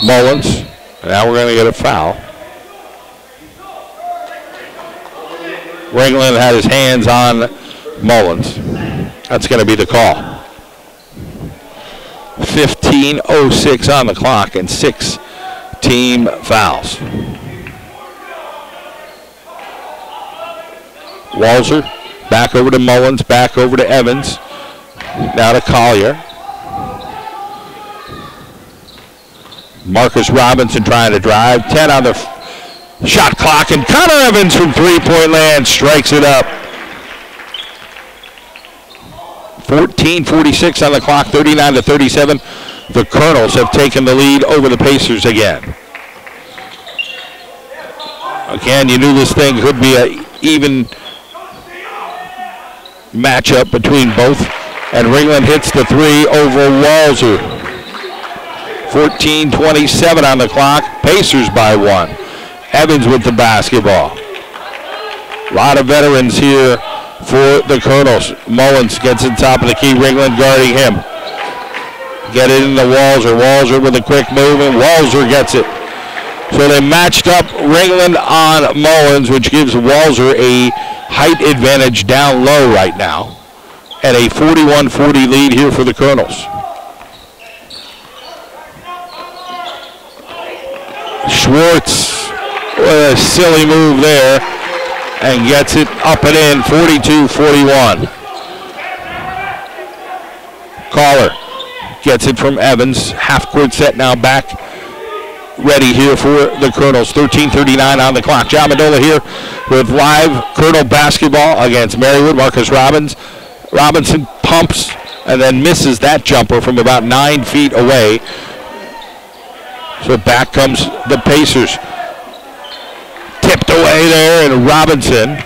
Mullins. And now we're going to get a foul. Ringland had his hands on Mullins. That's going to be the call. 15:06 on the clock and 6 team fouls. Walzer back over to Mullins, back over to Evans, now to Collier. Marcus Robinson trying to drive, 10 on the shot clock, and Connor Evans from three-point land strikes it up. 14:46 on the clock, 39-37. The Colonels have taken the lead over the Pacers again. Again, you knew this thing could be an even matchup between both, and Ringland hits the three over Walzer. 14:27 on the clock, Pacers by 1. Evans with the basketball. A lot of veterans here for the Colonels. Mullins gets on top of the key, Ringland guarding him. Get it into Walzer. Walzer with a quick move, and Walzer gets it. So they matched up Ringland on Mullins, which gives Walzer a height advantage down low right now, and a 41-40 lead here for the Colonels. Schwartz with a silly move there and gets it up and in, 42-41. Collar gets it from Evans. Half-court set now back ready here for the Colonels. 13:39 on the clock. John Mendola here with live Colonel basketball against Marywood. Marcus Robinson pumps and then misses that jumper from about 9 feet away. So back comes the Pacers. Tipped away there, and Robinson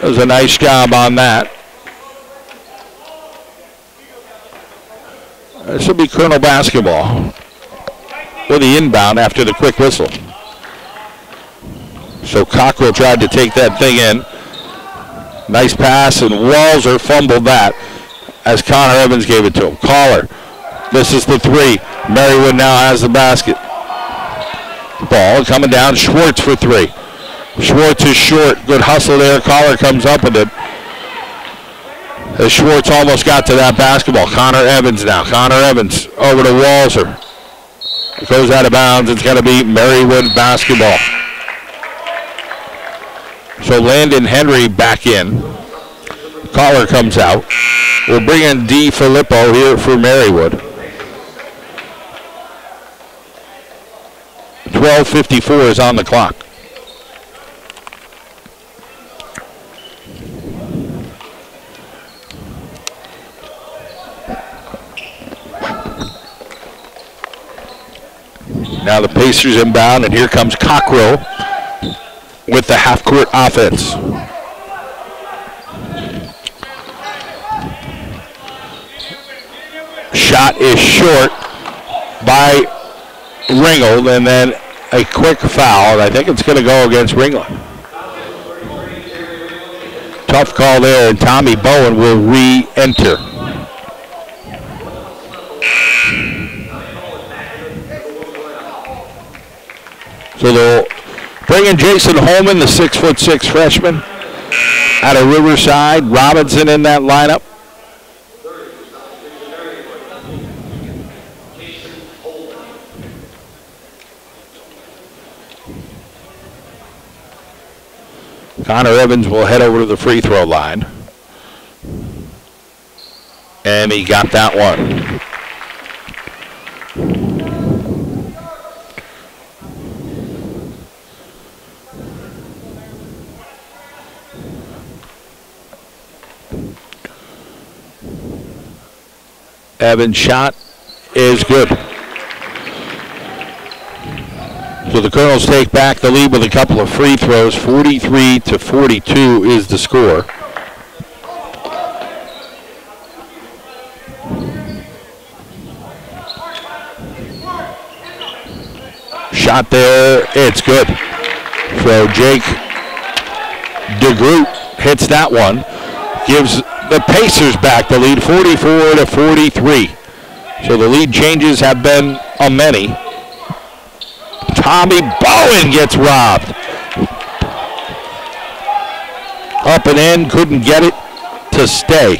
does a nice job on that. This will be Colonel basketball with the inbound after the quick whistle. So Cockrell tried to take that thing in. Nice pass, and Walzer fumbled that as Connor Evans gave it to him. Collar misses the three. Marywood now has the basket. Ball coming down. Schwartz for three. Schwartz is short. Good hustle there. Collar comes up with it. As Schwartz almost got to that basketball. Connor Evans now. Connor Evans over to Walzer. It goes out of bounds. It's going to be Marywood basketball. So Landon Henry back in. Collar comes out. We'll bring in D. Filippo here for Marywood. 12:54 is on the clock. Now the Pacers inbound, and here comes Cockrell with the half-court offense. Shot is short by Ringgold, and then a quick foul, and I think it's going to go against Ringgold. Tough call there, and Tommy Bowen will re-enter. So they'll bring in Jason Holman, the 6'6" freshman out of Riverside. Robinson in that lineup. Connor Evans will head over to the free throw line. And he got that one. Evans' shot is good. So the Colonels take back the lead with a couple of free throws. 43-42 is the score. Shot there, it's good. So Jake DeGroot hits that one. Gives the Pacers back the lead, 44-43. So the lead changes have been a many. Tommy Bowen gets robbed. Up and in, couldn't get it to stay.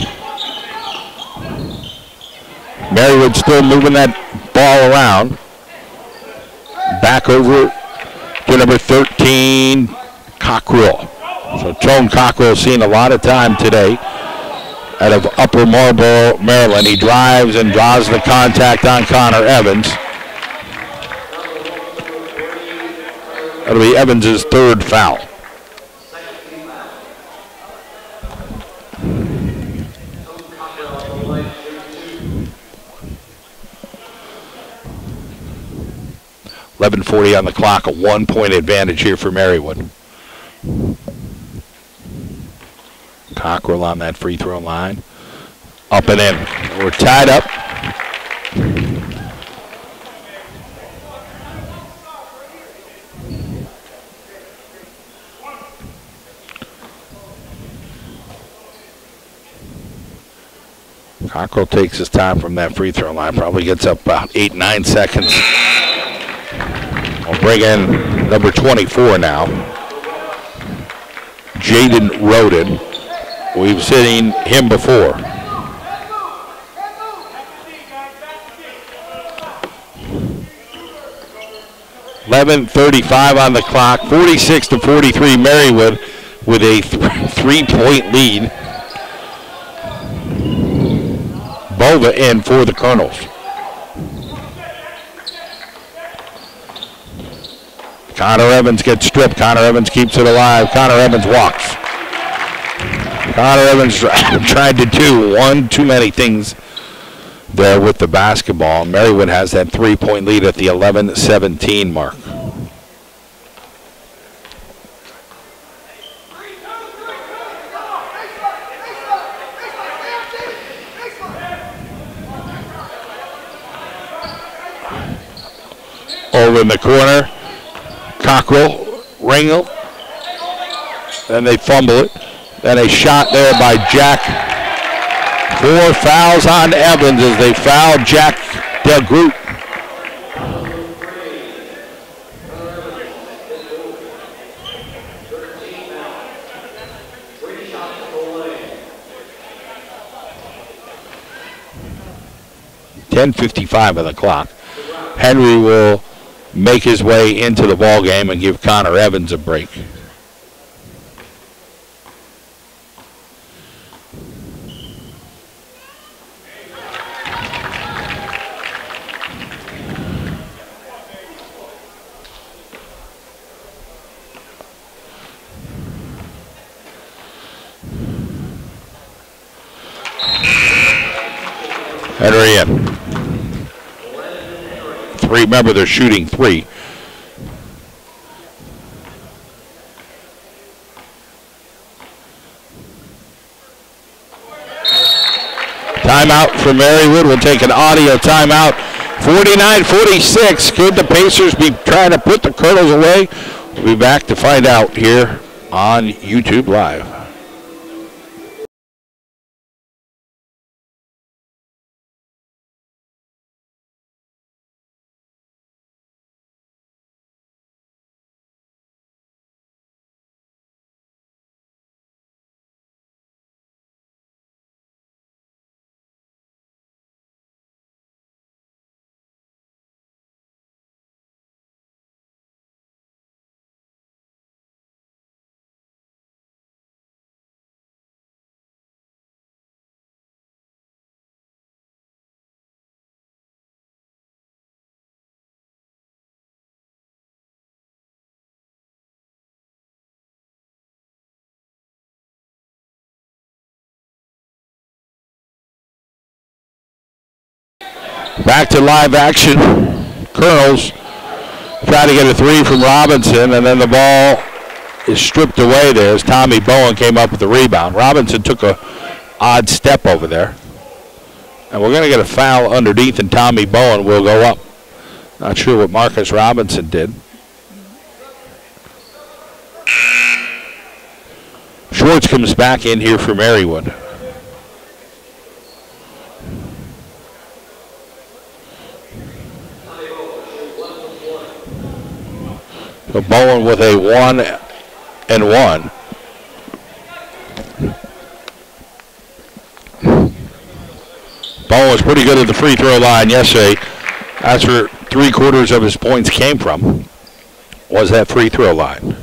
Marywood still moving that ball around. Back over to number 13, Cockrell. So Tone Cockrell seeing a lot of time today out of Upper Marlboro, Maryland. He drives and draws the contact on Connor Evans. That'll be Evans' third foul. .11:40 on the clock, a 1-point advantage here for Marywood. Cockrell on that free throw line. Up and in. We're tied up. Cockrell takes his time from that free throw line. Probably gets up about 8-9 seconds. We'll bring in number 24 now. Jaden Roden. We've seen him before. .11:35 on the clock. 46-43 Marywood with a 3-point lead. Bova in for the Colonels. Connor Evans gets stripped. Connor Evans keeps it alive. Connor Evans walks. Connor Evans tried to do one too many things there with the basketball. Marywood has that 3-point lead at the 11-17 mark. Over in the corner, Cockrell, Ringel, and they fumble it. Then a shot there by Jack. 4 fouls on Evans as they foul Jack DeGroot. .10:55 on the clock. Henry will make his way into the ball game and give Connor Evans a break. Henry in. Remember, they're shooting 3. Timeout for Marywood. We'll take an audio timeout. 49-46. Could the Pacers be trying to put the Colonels away? We'll be back to find out here on YouTube Live. Back to live action. Colonels try to get a 3 from Robinson, and then the ball is stripped away there as Tommy Bowen came up with the rebound. Robinson took a odd step over there. And we're going to get a foul underneath, and Tommy Bowen will go up. Not sure what Marcus Robinson did. Schwartz comes back in here for Marywood. So Bowen with a 1-and-1. Bowen was pretty good at the free throw line yesterday. That's where 3/4 of his points came from, was that free throw line.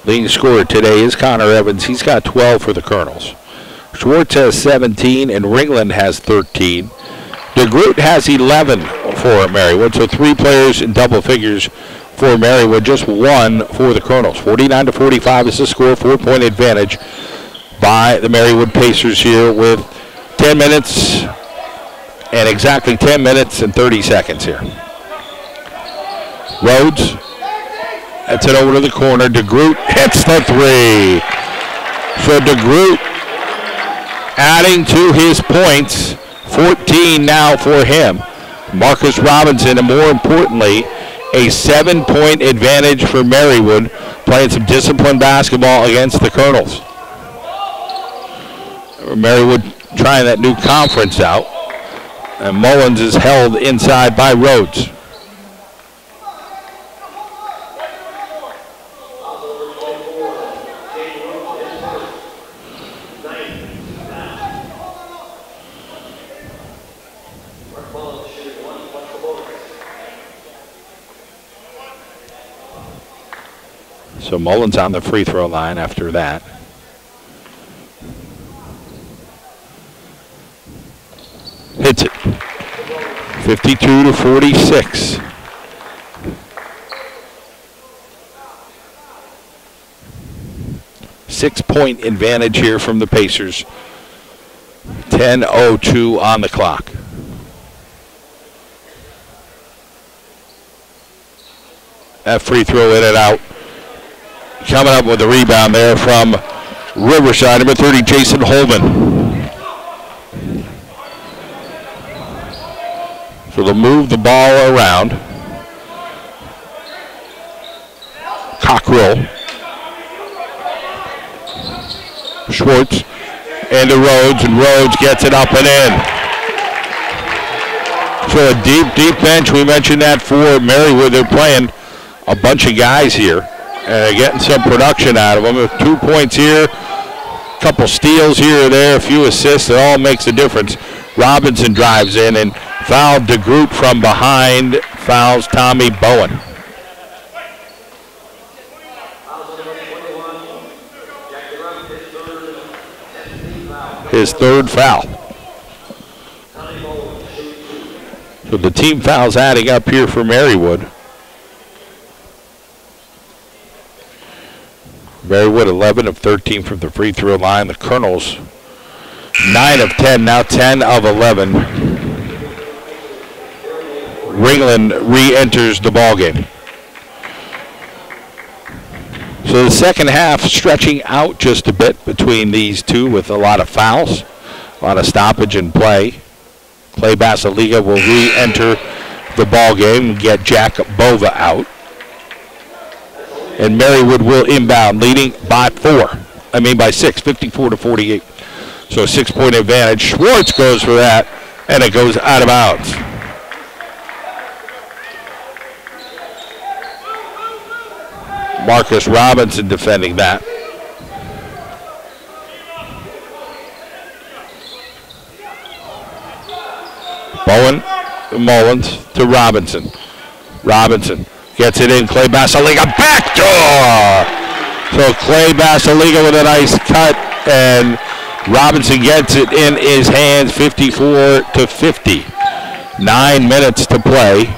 Leading scorer today is Connor Evans. He's got 12 for the Colonels. Schwartz has 17, and Ringland has 13. DeGroot has 11 for Marywood, so 3 players in double figures for Marywood, just 1 for the Colonels. 49-45 is the score, 4-point advantage by the Marywood Pacers here with 10 minutes and exactly 10 minutes and 30 seconds here. Rhodes, that's it over to the corner. DeGroot hits the 3. So DeGroot adding to his points, 14 now for him. Marcus Robinson, and more importantly, a 7-point advantage for Marywood, playing some disciplined basketball against the Colonels. Marywood trying that new conference out, and Mullins is held inside by Rhodes. So Mullins on the free throw line after that. Hits it. 52-46. Six-point advantage here from the Pacers. 10:02 on the clock. That free throw in and out. Coming up with a rebound there from Riverside, number 30, Jason Holman. So they'll move the ball around. Cockrell. Schwartz into Rhodes, and Rhodes gets it up and in. So a deep, deep bench. We mentioned that for Marywood. They're playing a bunch of guys here. And getting some production out of them. 2 points here, a couple steals here or there, a few assists. It all makes a difference. Robinson drives in and fouled DeGroot from behind. Fouls Tommy Bowen. His 3rd foul. So the team fouls adding up here for Marywood. Marywood 11 of 13 from the free throw line. The Colonels 9 of 10, now 10 of 11. Ringland re-enters the ballgame. So the second half stretching out just a bit between these two with a lot of fouls, a lot of stoppage and play. Clay Basiliga will re-enter the ballgame and get Jack Bova out. And Marywood will inbound, leading by 6, 54-48. So a 6-point advantage. Schwartz goes for that, and it goes out of bounds. Marcus Robinson defending that. Bowen, Mullins to Robinson. Robinson gets it in. Clay Basiliga, backdoor! So Clay Basiliga with a nice cut, and Robinson gets it in his hands, 54-50. 9 minutes to play.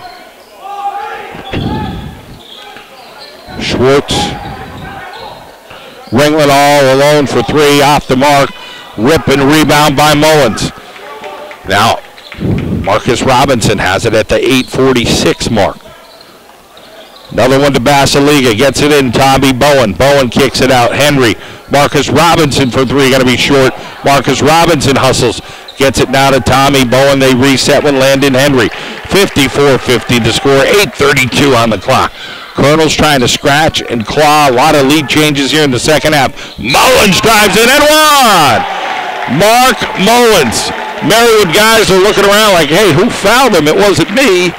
Schwartz. Ringland all alone for 3, off the mark. Rip and rebound by Mullins. Now, Marcus Robinson has it at the 8:46 mark. Another one to Basiliga, gets it in, Tommy Bowen. Bowen kicks it out, Henry. Marcus Robinson for 3, going to be short. Marcus Robinson hustles, gets it now to Tommy Bowen. They reset with Landon Henry. 54-50 to score, 8:32 on the clock. Colonels trying to scratch and claw. A lot of lead changes here in the second half. Mullins drives in and one! Mark Mullins. Marywood guys are looking around like, hey, who fouled him? It wasn't me.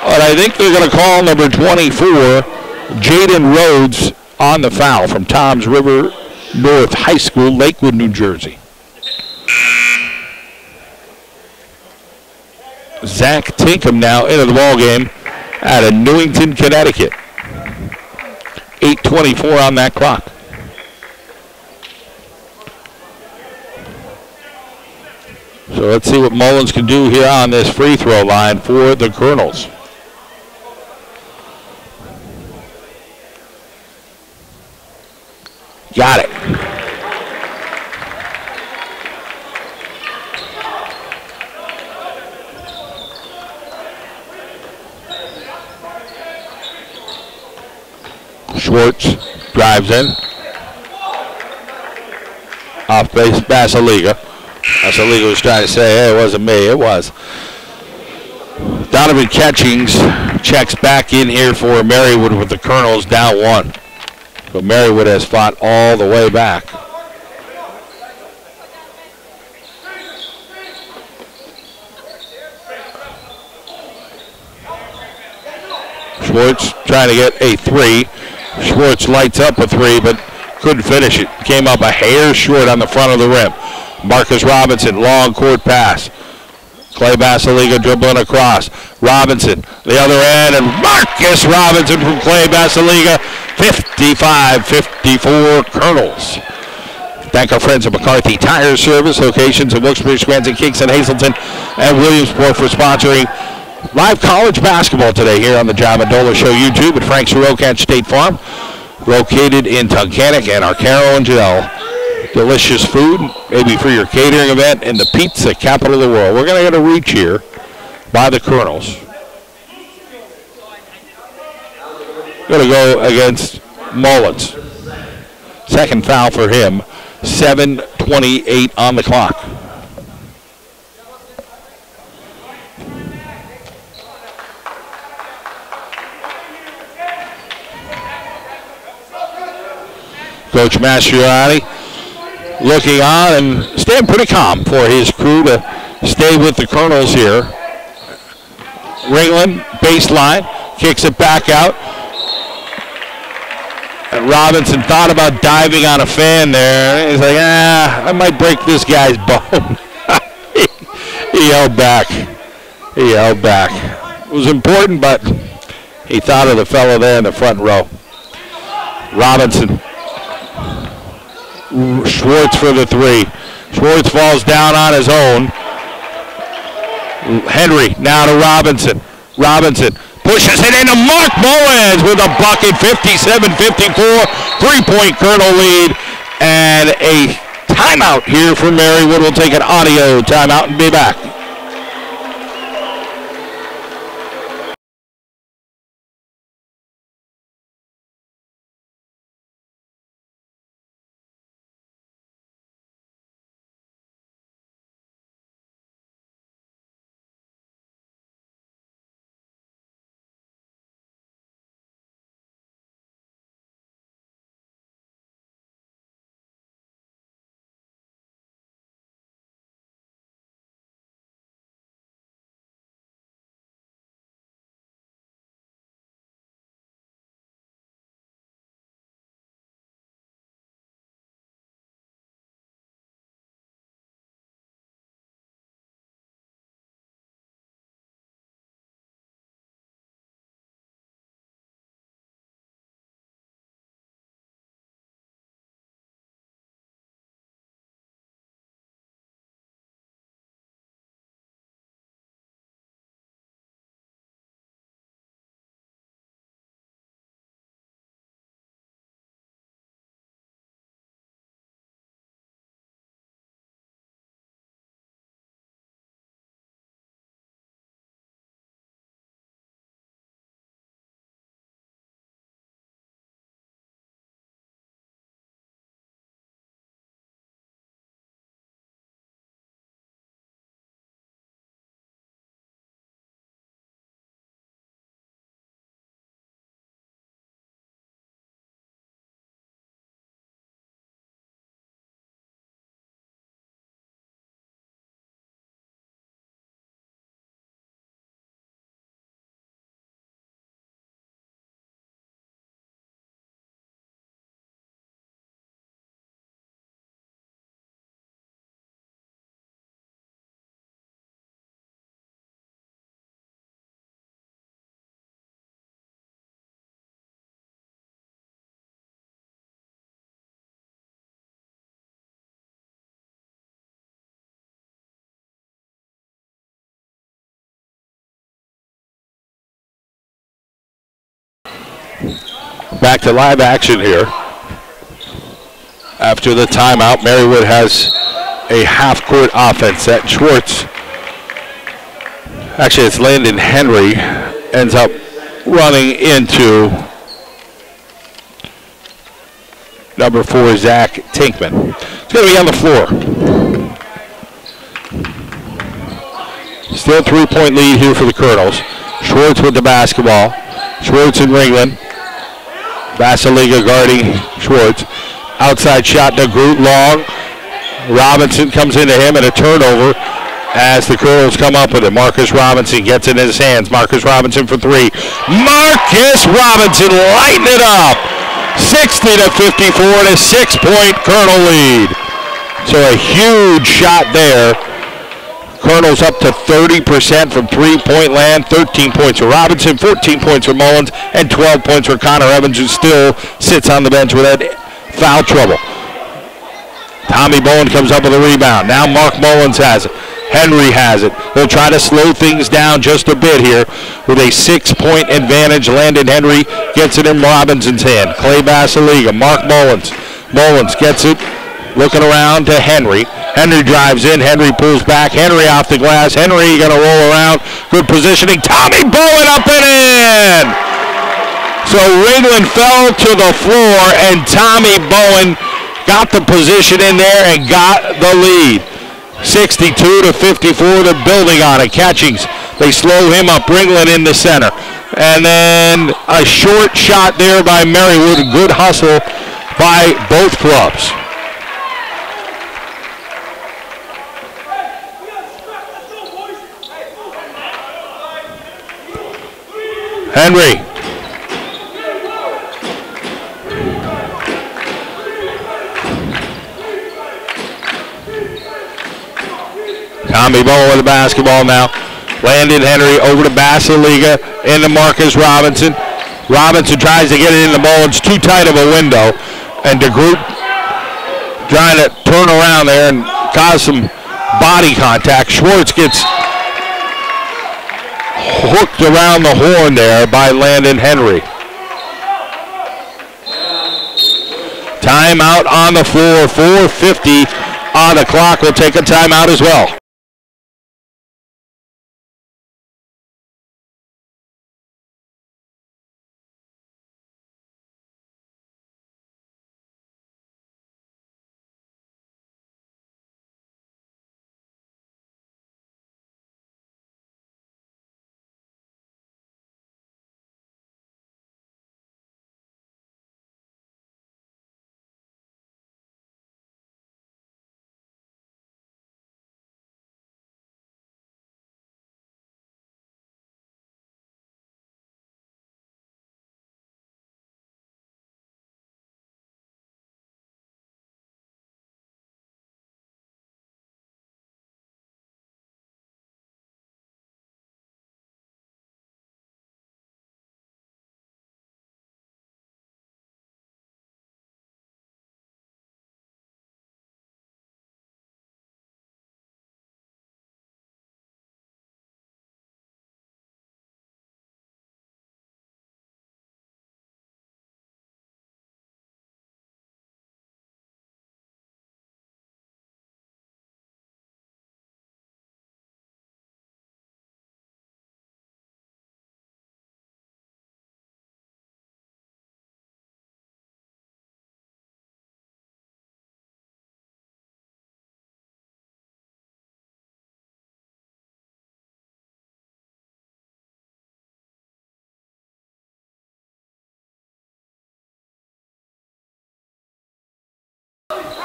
But I think they're going to call number 24, Jaden Rhodes, on the foul from Toms River North High School, Lakewood, New Jersey. Zach Tinkham now into the ball game out of Newington, Connecticut. 8:24 on that clock. So let's see what Mullins can do here on this free throw line for the Colonels. Got it. Schwartz drives in. Off base, Basiliga. Basiliga was trying to say, hey, it wasn't me. It was. Donovan Catchings checks back in here for Marywood with the Colonels down 1. So Marywood has fought all the way back. Schwartz trying to get a 3. Schwartz lights up a 3, but couldn't finish it. Came up a hair short on the front of the rim. Marcus Robinson, long court pass. Clay Basiliga dribbling across. Robinson, the other end, and Marcus Robinson from Clay Basiliga. 55-54 Colonels. Thank our friends at McCarthy Tire Service, locations in Wilkes, Scranton, Kingston, Hazleton, and Williamsport for sponsoring live college basketball today here on the John Mendola Show YouTube at Frank's Rocatch State Farm, located in Tunkhannock and Arcaro and Janelle. Delicious food, maybe for your catering event, in the pizza capital of the world. We're going to get a reach here by the Colonels. Going to go against Mullins. Second foul for him. 7:28 on the clock. Coach Mastriani looking on and staying pretty calm for his crew to stay with the Colonels here. Ringland, baseline, kicks it back out. And Robinson thought about diving on a fan there. He's like, I might break this guy's bone. He held back. He held back. It was important, but he thought of the fellow there in the front row. Robinson. Schwartz for the 3. Schwartz falls down on his own. Henry now to Robinson. Robinson pushes it into Mark Mullins with a bucket. 57-54. 3-point Colonel lead. And a timeout here for Marywood. We'll take an audio timeout and be back. Back to live action here. After the timeout, Marywood has a half-court offense. That Schwartz, actually it's Landon Henry, ends up running into number 4, Zach Tinkman. It's going to be on the floor. Still 3-point lead here for the Colonels. Schwartz with the basketball. Schwartz and Ringland. Basiliga guarding Schwartz. Outside shot to Groot long. Robinson comes into him and a turnover as the Colonels come up with it. Marcus Robinson gets it in his hands. Marcus Robinson for 3. Marcus Robinson lighting it up. 60-54 and a 6-point Colonel lead. So a huge shot there. Colonels up to 30% from three-point land. 13 points for Robinson, 14 points for Mullins, and 12 points for Connor Evans, who still sits on the bench with that foul trouble. Tommy Bowen comes up with a rebound. Now Mark Mullins has it. Henry has it. They'll try to slow things down just a bit here with a 6-point advantage. Landon Henry gets it in Robinson's hand. Clay Basiliga, Mark Mullins. Mullins gets it, looking around to Henry. Henry drives in. Henry pulls back. Henry off the glass. Henry going to roll around. Good positioning. Tommy Bowen up and in. So Ringland fell to the floor, and Tommy Bowen got the position in there and got the lead. 62-54, they're building on it. Catchings, they slow him up. Ringland in the center. And then a short shot there by Marywood. Good hustle by both clubs. Henry. Tommy Bowen with the basketball now. Landon Henry over to Basiliga, into Marcus Robinson. Robinson tries to get it in the ball. It's too tight of a window. And DeGroot trying to turn around there and cause some body contact. Schwartz gets hooked around the horn there by Landon Henry. Timeout on the floor. 4:50 on the clock. We'll take a timeout as well.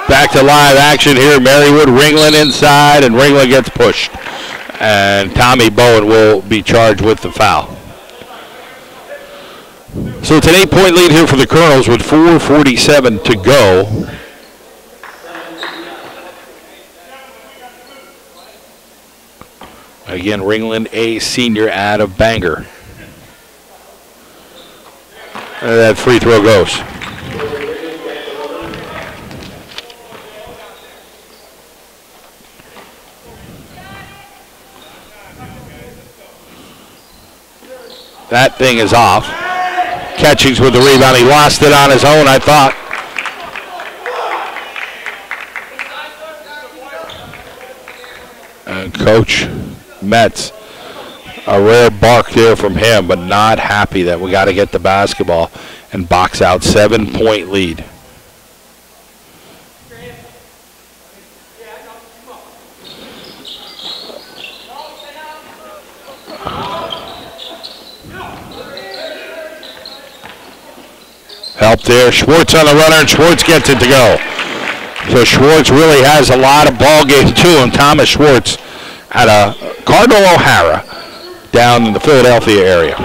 Back to live action here. Marywood, Ringland inside, and Ringland gets pushed. And Tommy Bowen will be charged with the foul. So it's an 8-point lead here for the Colonels with 4:47 to go. Again, Ringland, a senior out of Bangor. And that free throw goes. That thing is off. Catchings with the rebound. He lost it on his own, I thought. And Coach Metz, a rare bark there from him, but not happy that we got to get the basketball and box out. 7-point lead. Help there. Schwartz on the runner, and Schwartz gets it to go. So Schwartz really has a lot of ball game to him. Thomas Schwartz at a Cardinal O'Hara down in the Philadelphia area.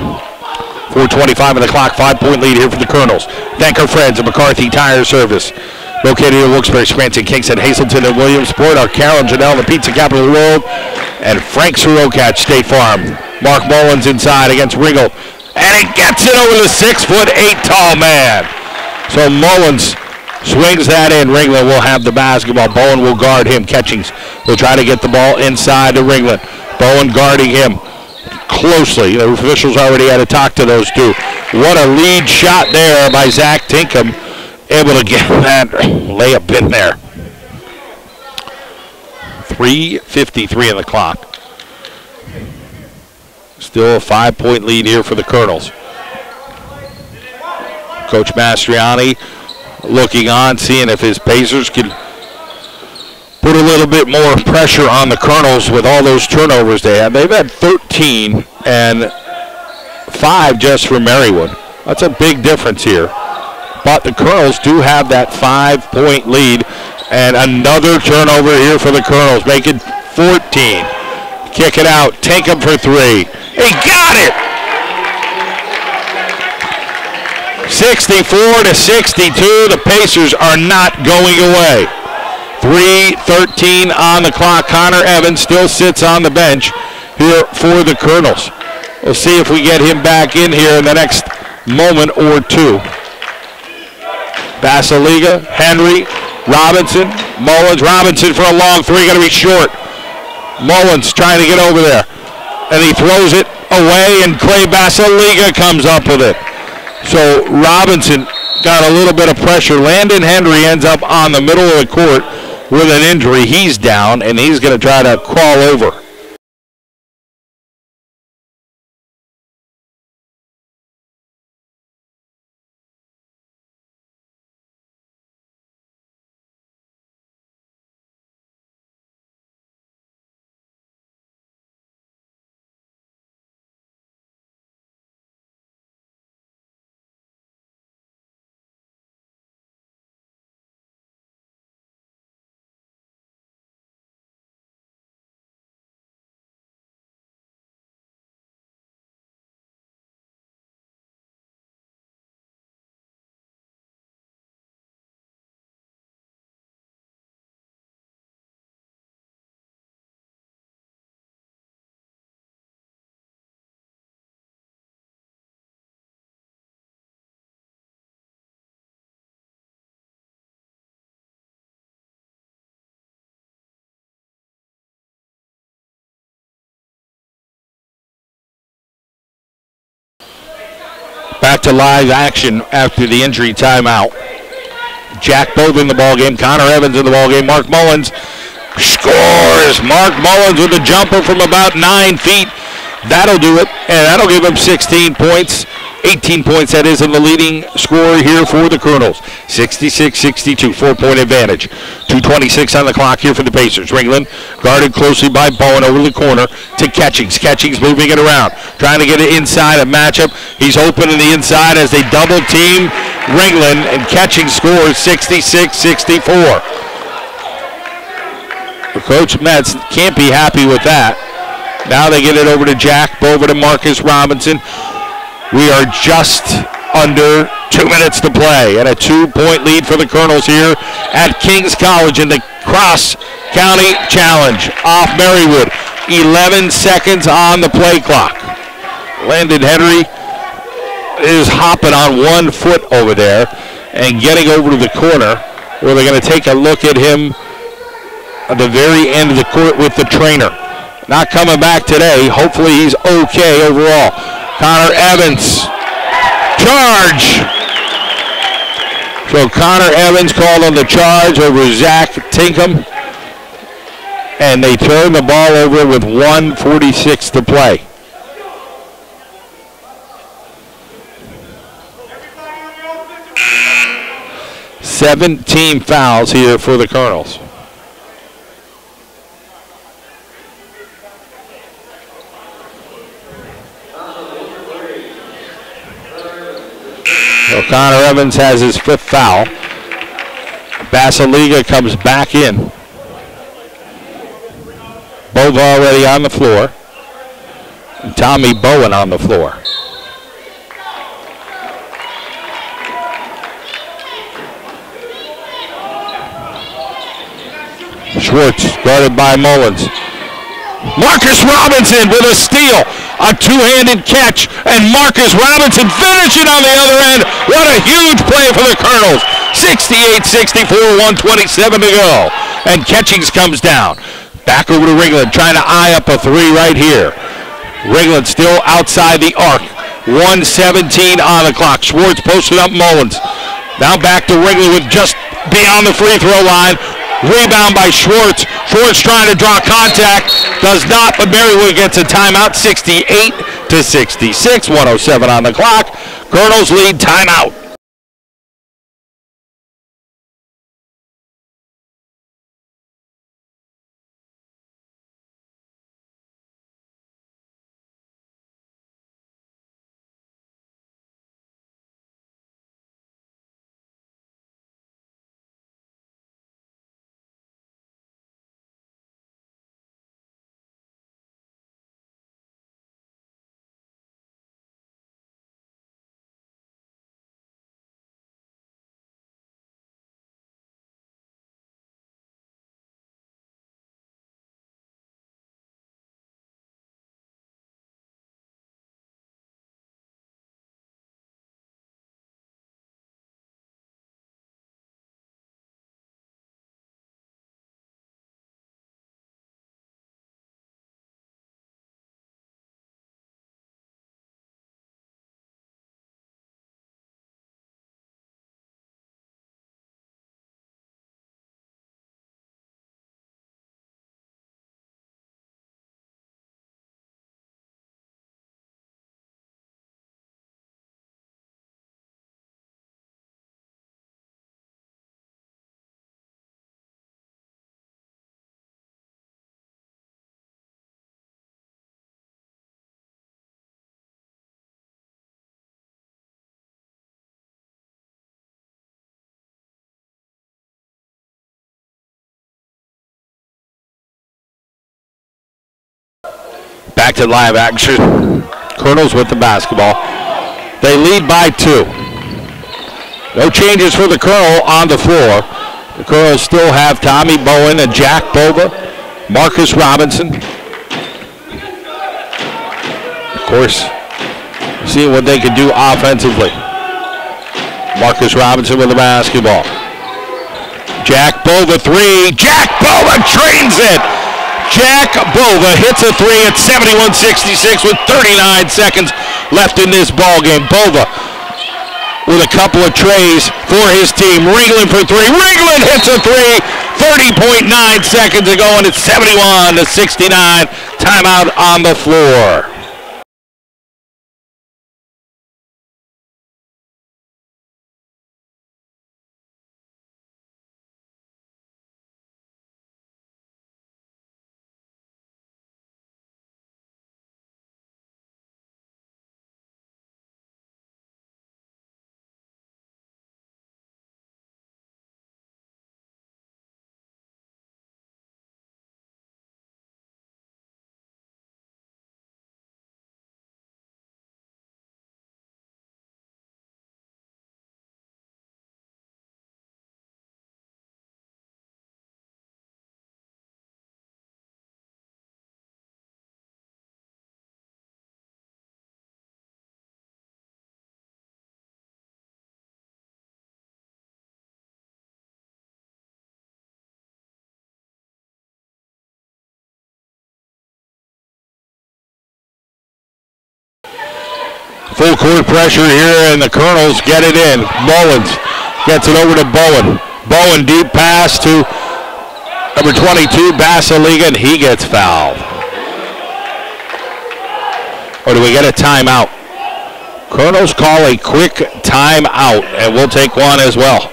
4:25 on the clock, 5-point lead here for the Colonels. Thank our friends at McCarthy Tire Service. Located in Wilkes-Barre, Scranton, Kingston, Hazleton, and Williamsport. Our Carol and Janelle, the pizza capital of the world. And Frank Sirocatch, State Farm. Mark Mullins inside against Ringel. And he gets it over the 6'8" tall man. So Mullins swings that in. Ringland will have the basketball. Bowen will guard him. Catchings will try to get the ball inside to Ringland. Bowen guarding him closely. The officials already had to talk to those two. What a lead shot there by Zach Tinkham. Able to get that layup in there. 3:53 on the clock. Still a 5-point lead here for the Colonels. Coach Mastriani looking on, seeing if his Pacers can put a little bit more pressure on the Colonels with all those turnovers they have. They've had 13 and 5 just for Marywood. That's a big difference here. But the Colonels do have that 5-point lead, and another turnover here for the Colonels, making 14. Kick it out, take him for 3. He got it! 64-62, the Pacers are not going away. 3:13 on the clock. Connor Evans still sits on the bench here for the Colonels. We'll see if we get him back in here in the next moment or two. Basiliga, Henry, Robinson, Mullins. Robinson for a long 3, going to be short. Mullins trying to get over there. And he throws it away, and Clay Basiliga comes up with it. So Robinson got a little bit of pressure. Landon Henry ends up on the middle of the court with an injury. He's down, and he's going to try to crawl over. Back to live action after the injury timeout. Jack Bove in the ballgame. Connor Evans in the ballgame. Mark Mullins scores. Mark Mullins with a jumper from about 9 feet. That'll do it, and that'll give him 16 points. 18 points, that is, in the leading scorer here for the Colonels. 66-62, 4-point advantage. 2:26 on the clock here for the Pacers. Ringland guarded closely by Bowen over the corner to Catchings. Catchings moving it around, trying to get it inside a matchup. He's open in the inside as they double team Ringland, and Catchings scores 66-64. Coach Metz can't be happy with that. Now they get it over to Jack Bova to Marcus Robinson. We are just under 2 minutes to play, and a 2-point lead for the Colonels here at King's College in the Cross County Challenge off Marywood. 11 seconds on the play clock. Landon Henry is hopping on 1 foot over there and getting over to the corner where they're going to take a look at him at the very end of the court with the trainer. Not coming back today. Hopefully he's okay overall. Connor Evans Charge. So Connor Evans called on the charge over Zach Tinkham. And they turn the ball over with 1:46 to play. Seventeen fouls here for the Colonels. So Connor Evans has his 5th foul. Basiliga comes back in. Both already on the floor. And Tommy Bowen on the floor. Schwartz guarded by Mullins. Marcus Robinson with a steal. A two-handed catch. And Marcus Robinson finishing on the other end. What a huge play for the Colonels. 68-64, 1:27 to go. And Catchings comes down. Back over to Ringland, trying to eye up a 3 right here. Ringland still outside the arc. 1:17 on the clock. Schwartz posted up Mullins. Now back to Ringland with just beyond the free throw line. Rebound by Schwartz. Schwartz trying to draw contact. Does not, but Marywood gets a timeout. 68-66. 1:07 on the clock. Colonels lead timeout. Back to live action. Colonels with the basketball. They lead by 2. No changes for the Colonel on the floor. The Colonels still have Tommy Bowen and Jack Bova, Marcus Robinson. Of course, seeing what they can do offensively. Marcus Robinson with the basketball. Jack Bova 3. Jack Bova drains it. Jack Bova hits a 3 at 71-66 with 39 seconds left in this ball game. Bova with a couple of trays for his team. Ringland for 3. Ringland hits a 3. 30.9 seconds ago, and it's 71-69. Timeout on the floor. Full court pressure here, and the Colonels get it in. Mullins gets it over to Bowen. Bowen deep pass to number 22, Basiliga, and he gets fouled. Or do we get a timeout? Colonels call a quick timeout, and we'll take one as well.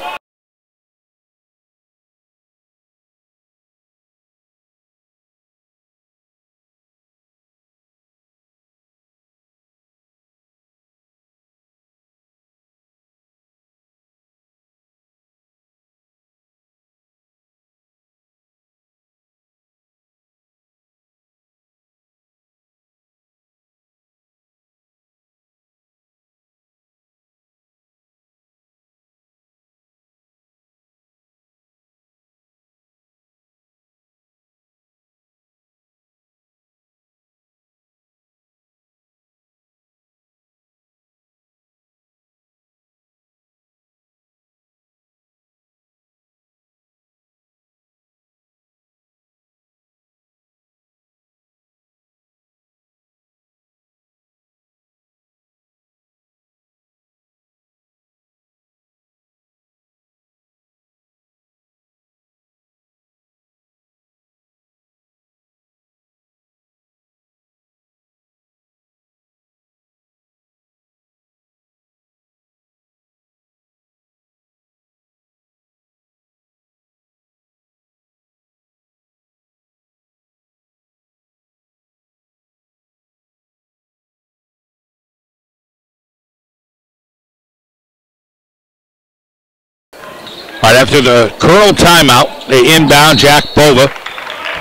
All right, after the Colonel timeout, the inbound, Jack Bova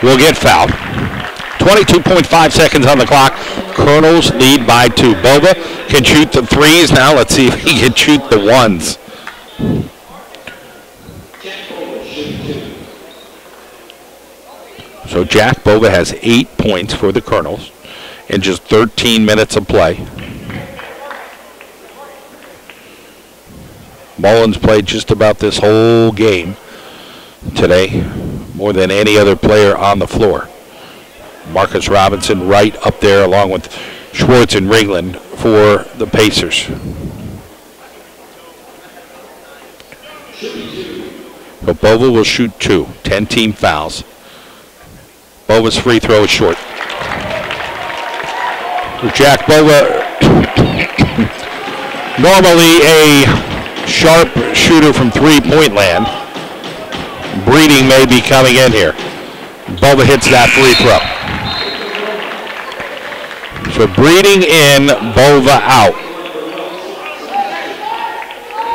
will get fouled. 22.5 seconds on the clock. Colonels lead by 2. Bova can shoot the threes now. Let's see if he can shoot the ones. So Jack Bova has 8 points for the Colonels in just 13 minutes of play. Mullins played just about this whole game today, more than any other player on the floor. Marcus Robinson right up there along with Schwartz and Ringland for the Pacers. But Bova will shoot 2, 10 team fouls. Bova's free throw is short. Jack Bova, normally a sharp shooter from three-point land. Breeding may be coming in here. Bova hits that free throw. So Breeding in, Bova out.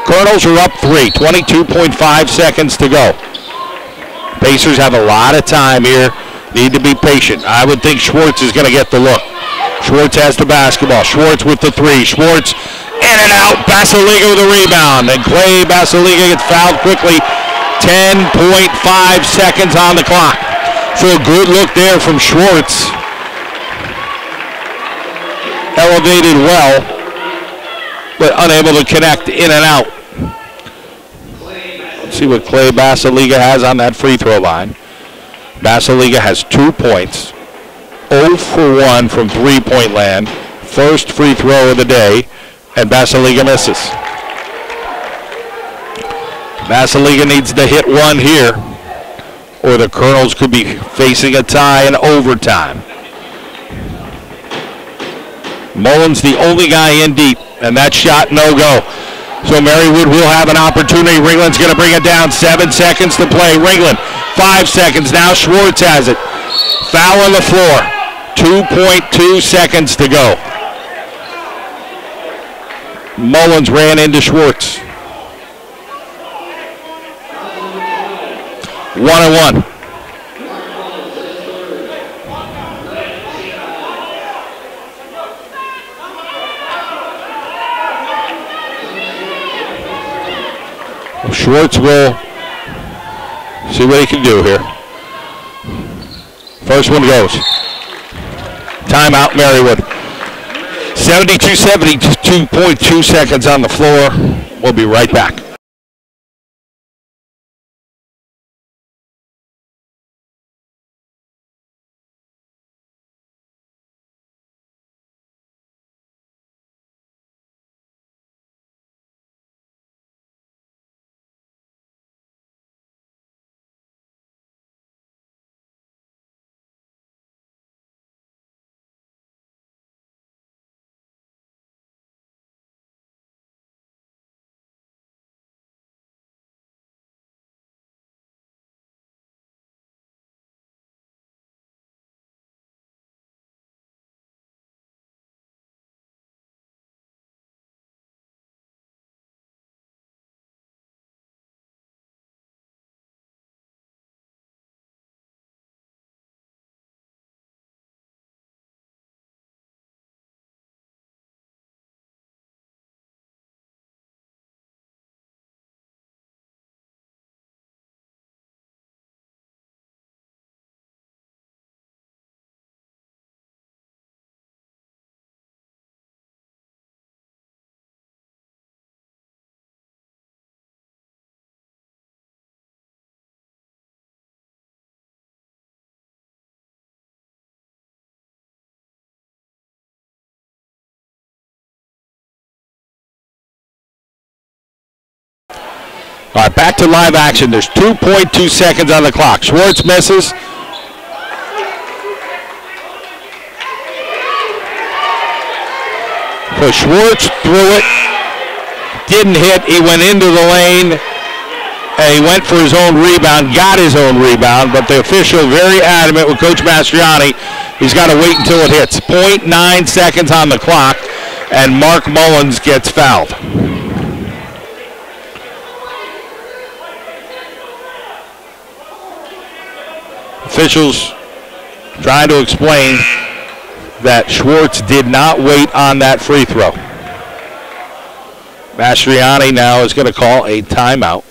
Colonels are up 3, 22.5 seconds to go. Pacers have a lot of time here. Need to be patient. I would think Schwartz is going to get the look. Schwartz has the basketball. Schwartz with the 3. Schwartz in and out. Basiliga with a rebound. And Clay Basiliga gets fouled quickly. 10.5 seconds on the clock. So a good look there from Schwartz. Elevated well, but unable to connect in and out. Let's see what Clay Basiliga has on that free throw line. Basiliga has 2 points. 0 for 1 from three-point land. First free throw of the day, and Basiliga misses. Basiliga needs to hit one here, or the Colonels could be facing a tie in overtime. Mullins the only guy in deep, and that shot no go. So Marywood will have an opportunity. Ringland's going to bring it down. 7 seconds to play. Ringland, 5 seconds. Now Schwartz has it. Foul on the floor. 2.2 seconds to go. Mullins ran into Schwartz. 1-1. Schwartz will see what he can do here. First one goes. Timeout, Marywood. 72.2 seconds on the floor. We'll be right back. All right, back to live action. There's 2.2 seconds on the clock. Schwartz misses. So Schwartz threw it. Didn't hit. He went into the lane. And he went for his own rebound, got his own rebound, but the official very adamant with Coach Mastriani. He's got to wait until it hits. 0.9 seconds on the clock, and Mark Mullins gets fouled. Officials trying to explain that Schwartz did not wait on that free throw. Mastriani now is going to call a timeout.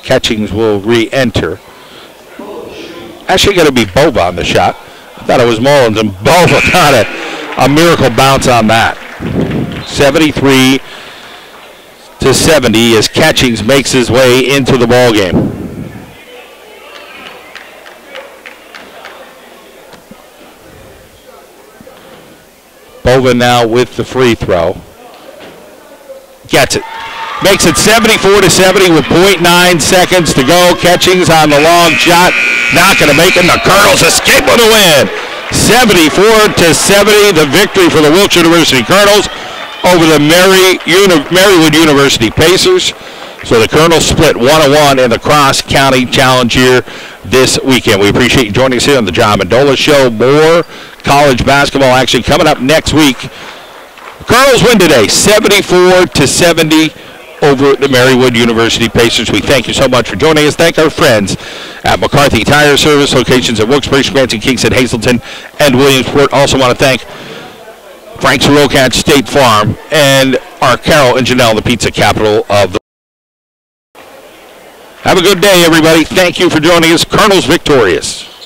Catchings will re-enter. Actually going to be Bova on the shot. I thought it was Mullins, and Bova got a miracle bounce on that. 73 to 70 as Catchings makes his way into the ball game. Bova now with the free throw. Gets it. Makes it 74 to 70 with 0.9 seconds to go. Catchings on the long shot. Not going to make it. The Colonels escape with a win. 74 to 70, the victory for the Wilkes University Colonels over the Marywood University Pacers. So the Colonels split 1-1 in the cross-county challenge here this weekend. We appreciate you joining us here on the John Mendola Show. More college basketball action coming up next week. The Colonels win today, 74 to 70 over the Marywood University Pacers. We thank you so much for joining us. Thank our friends at McCarthy Tire Service, locations at Wilkes-Barre, Scranton, Kingston, Hazleton, and Williamsport. Also want to thank Frank Soroka at State Farm and our Carol and Janelle, the pizza capital of the. Have a good day, everybody. Thank you for joining us. Colonels victorious.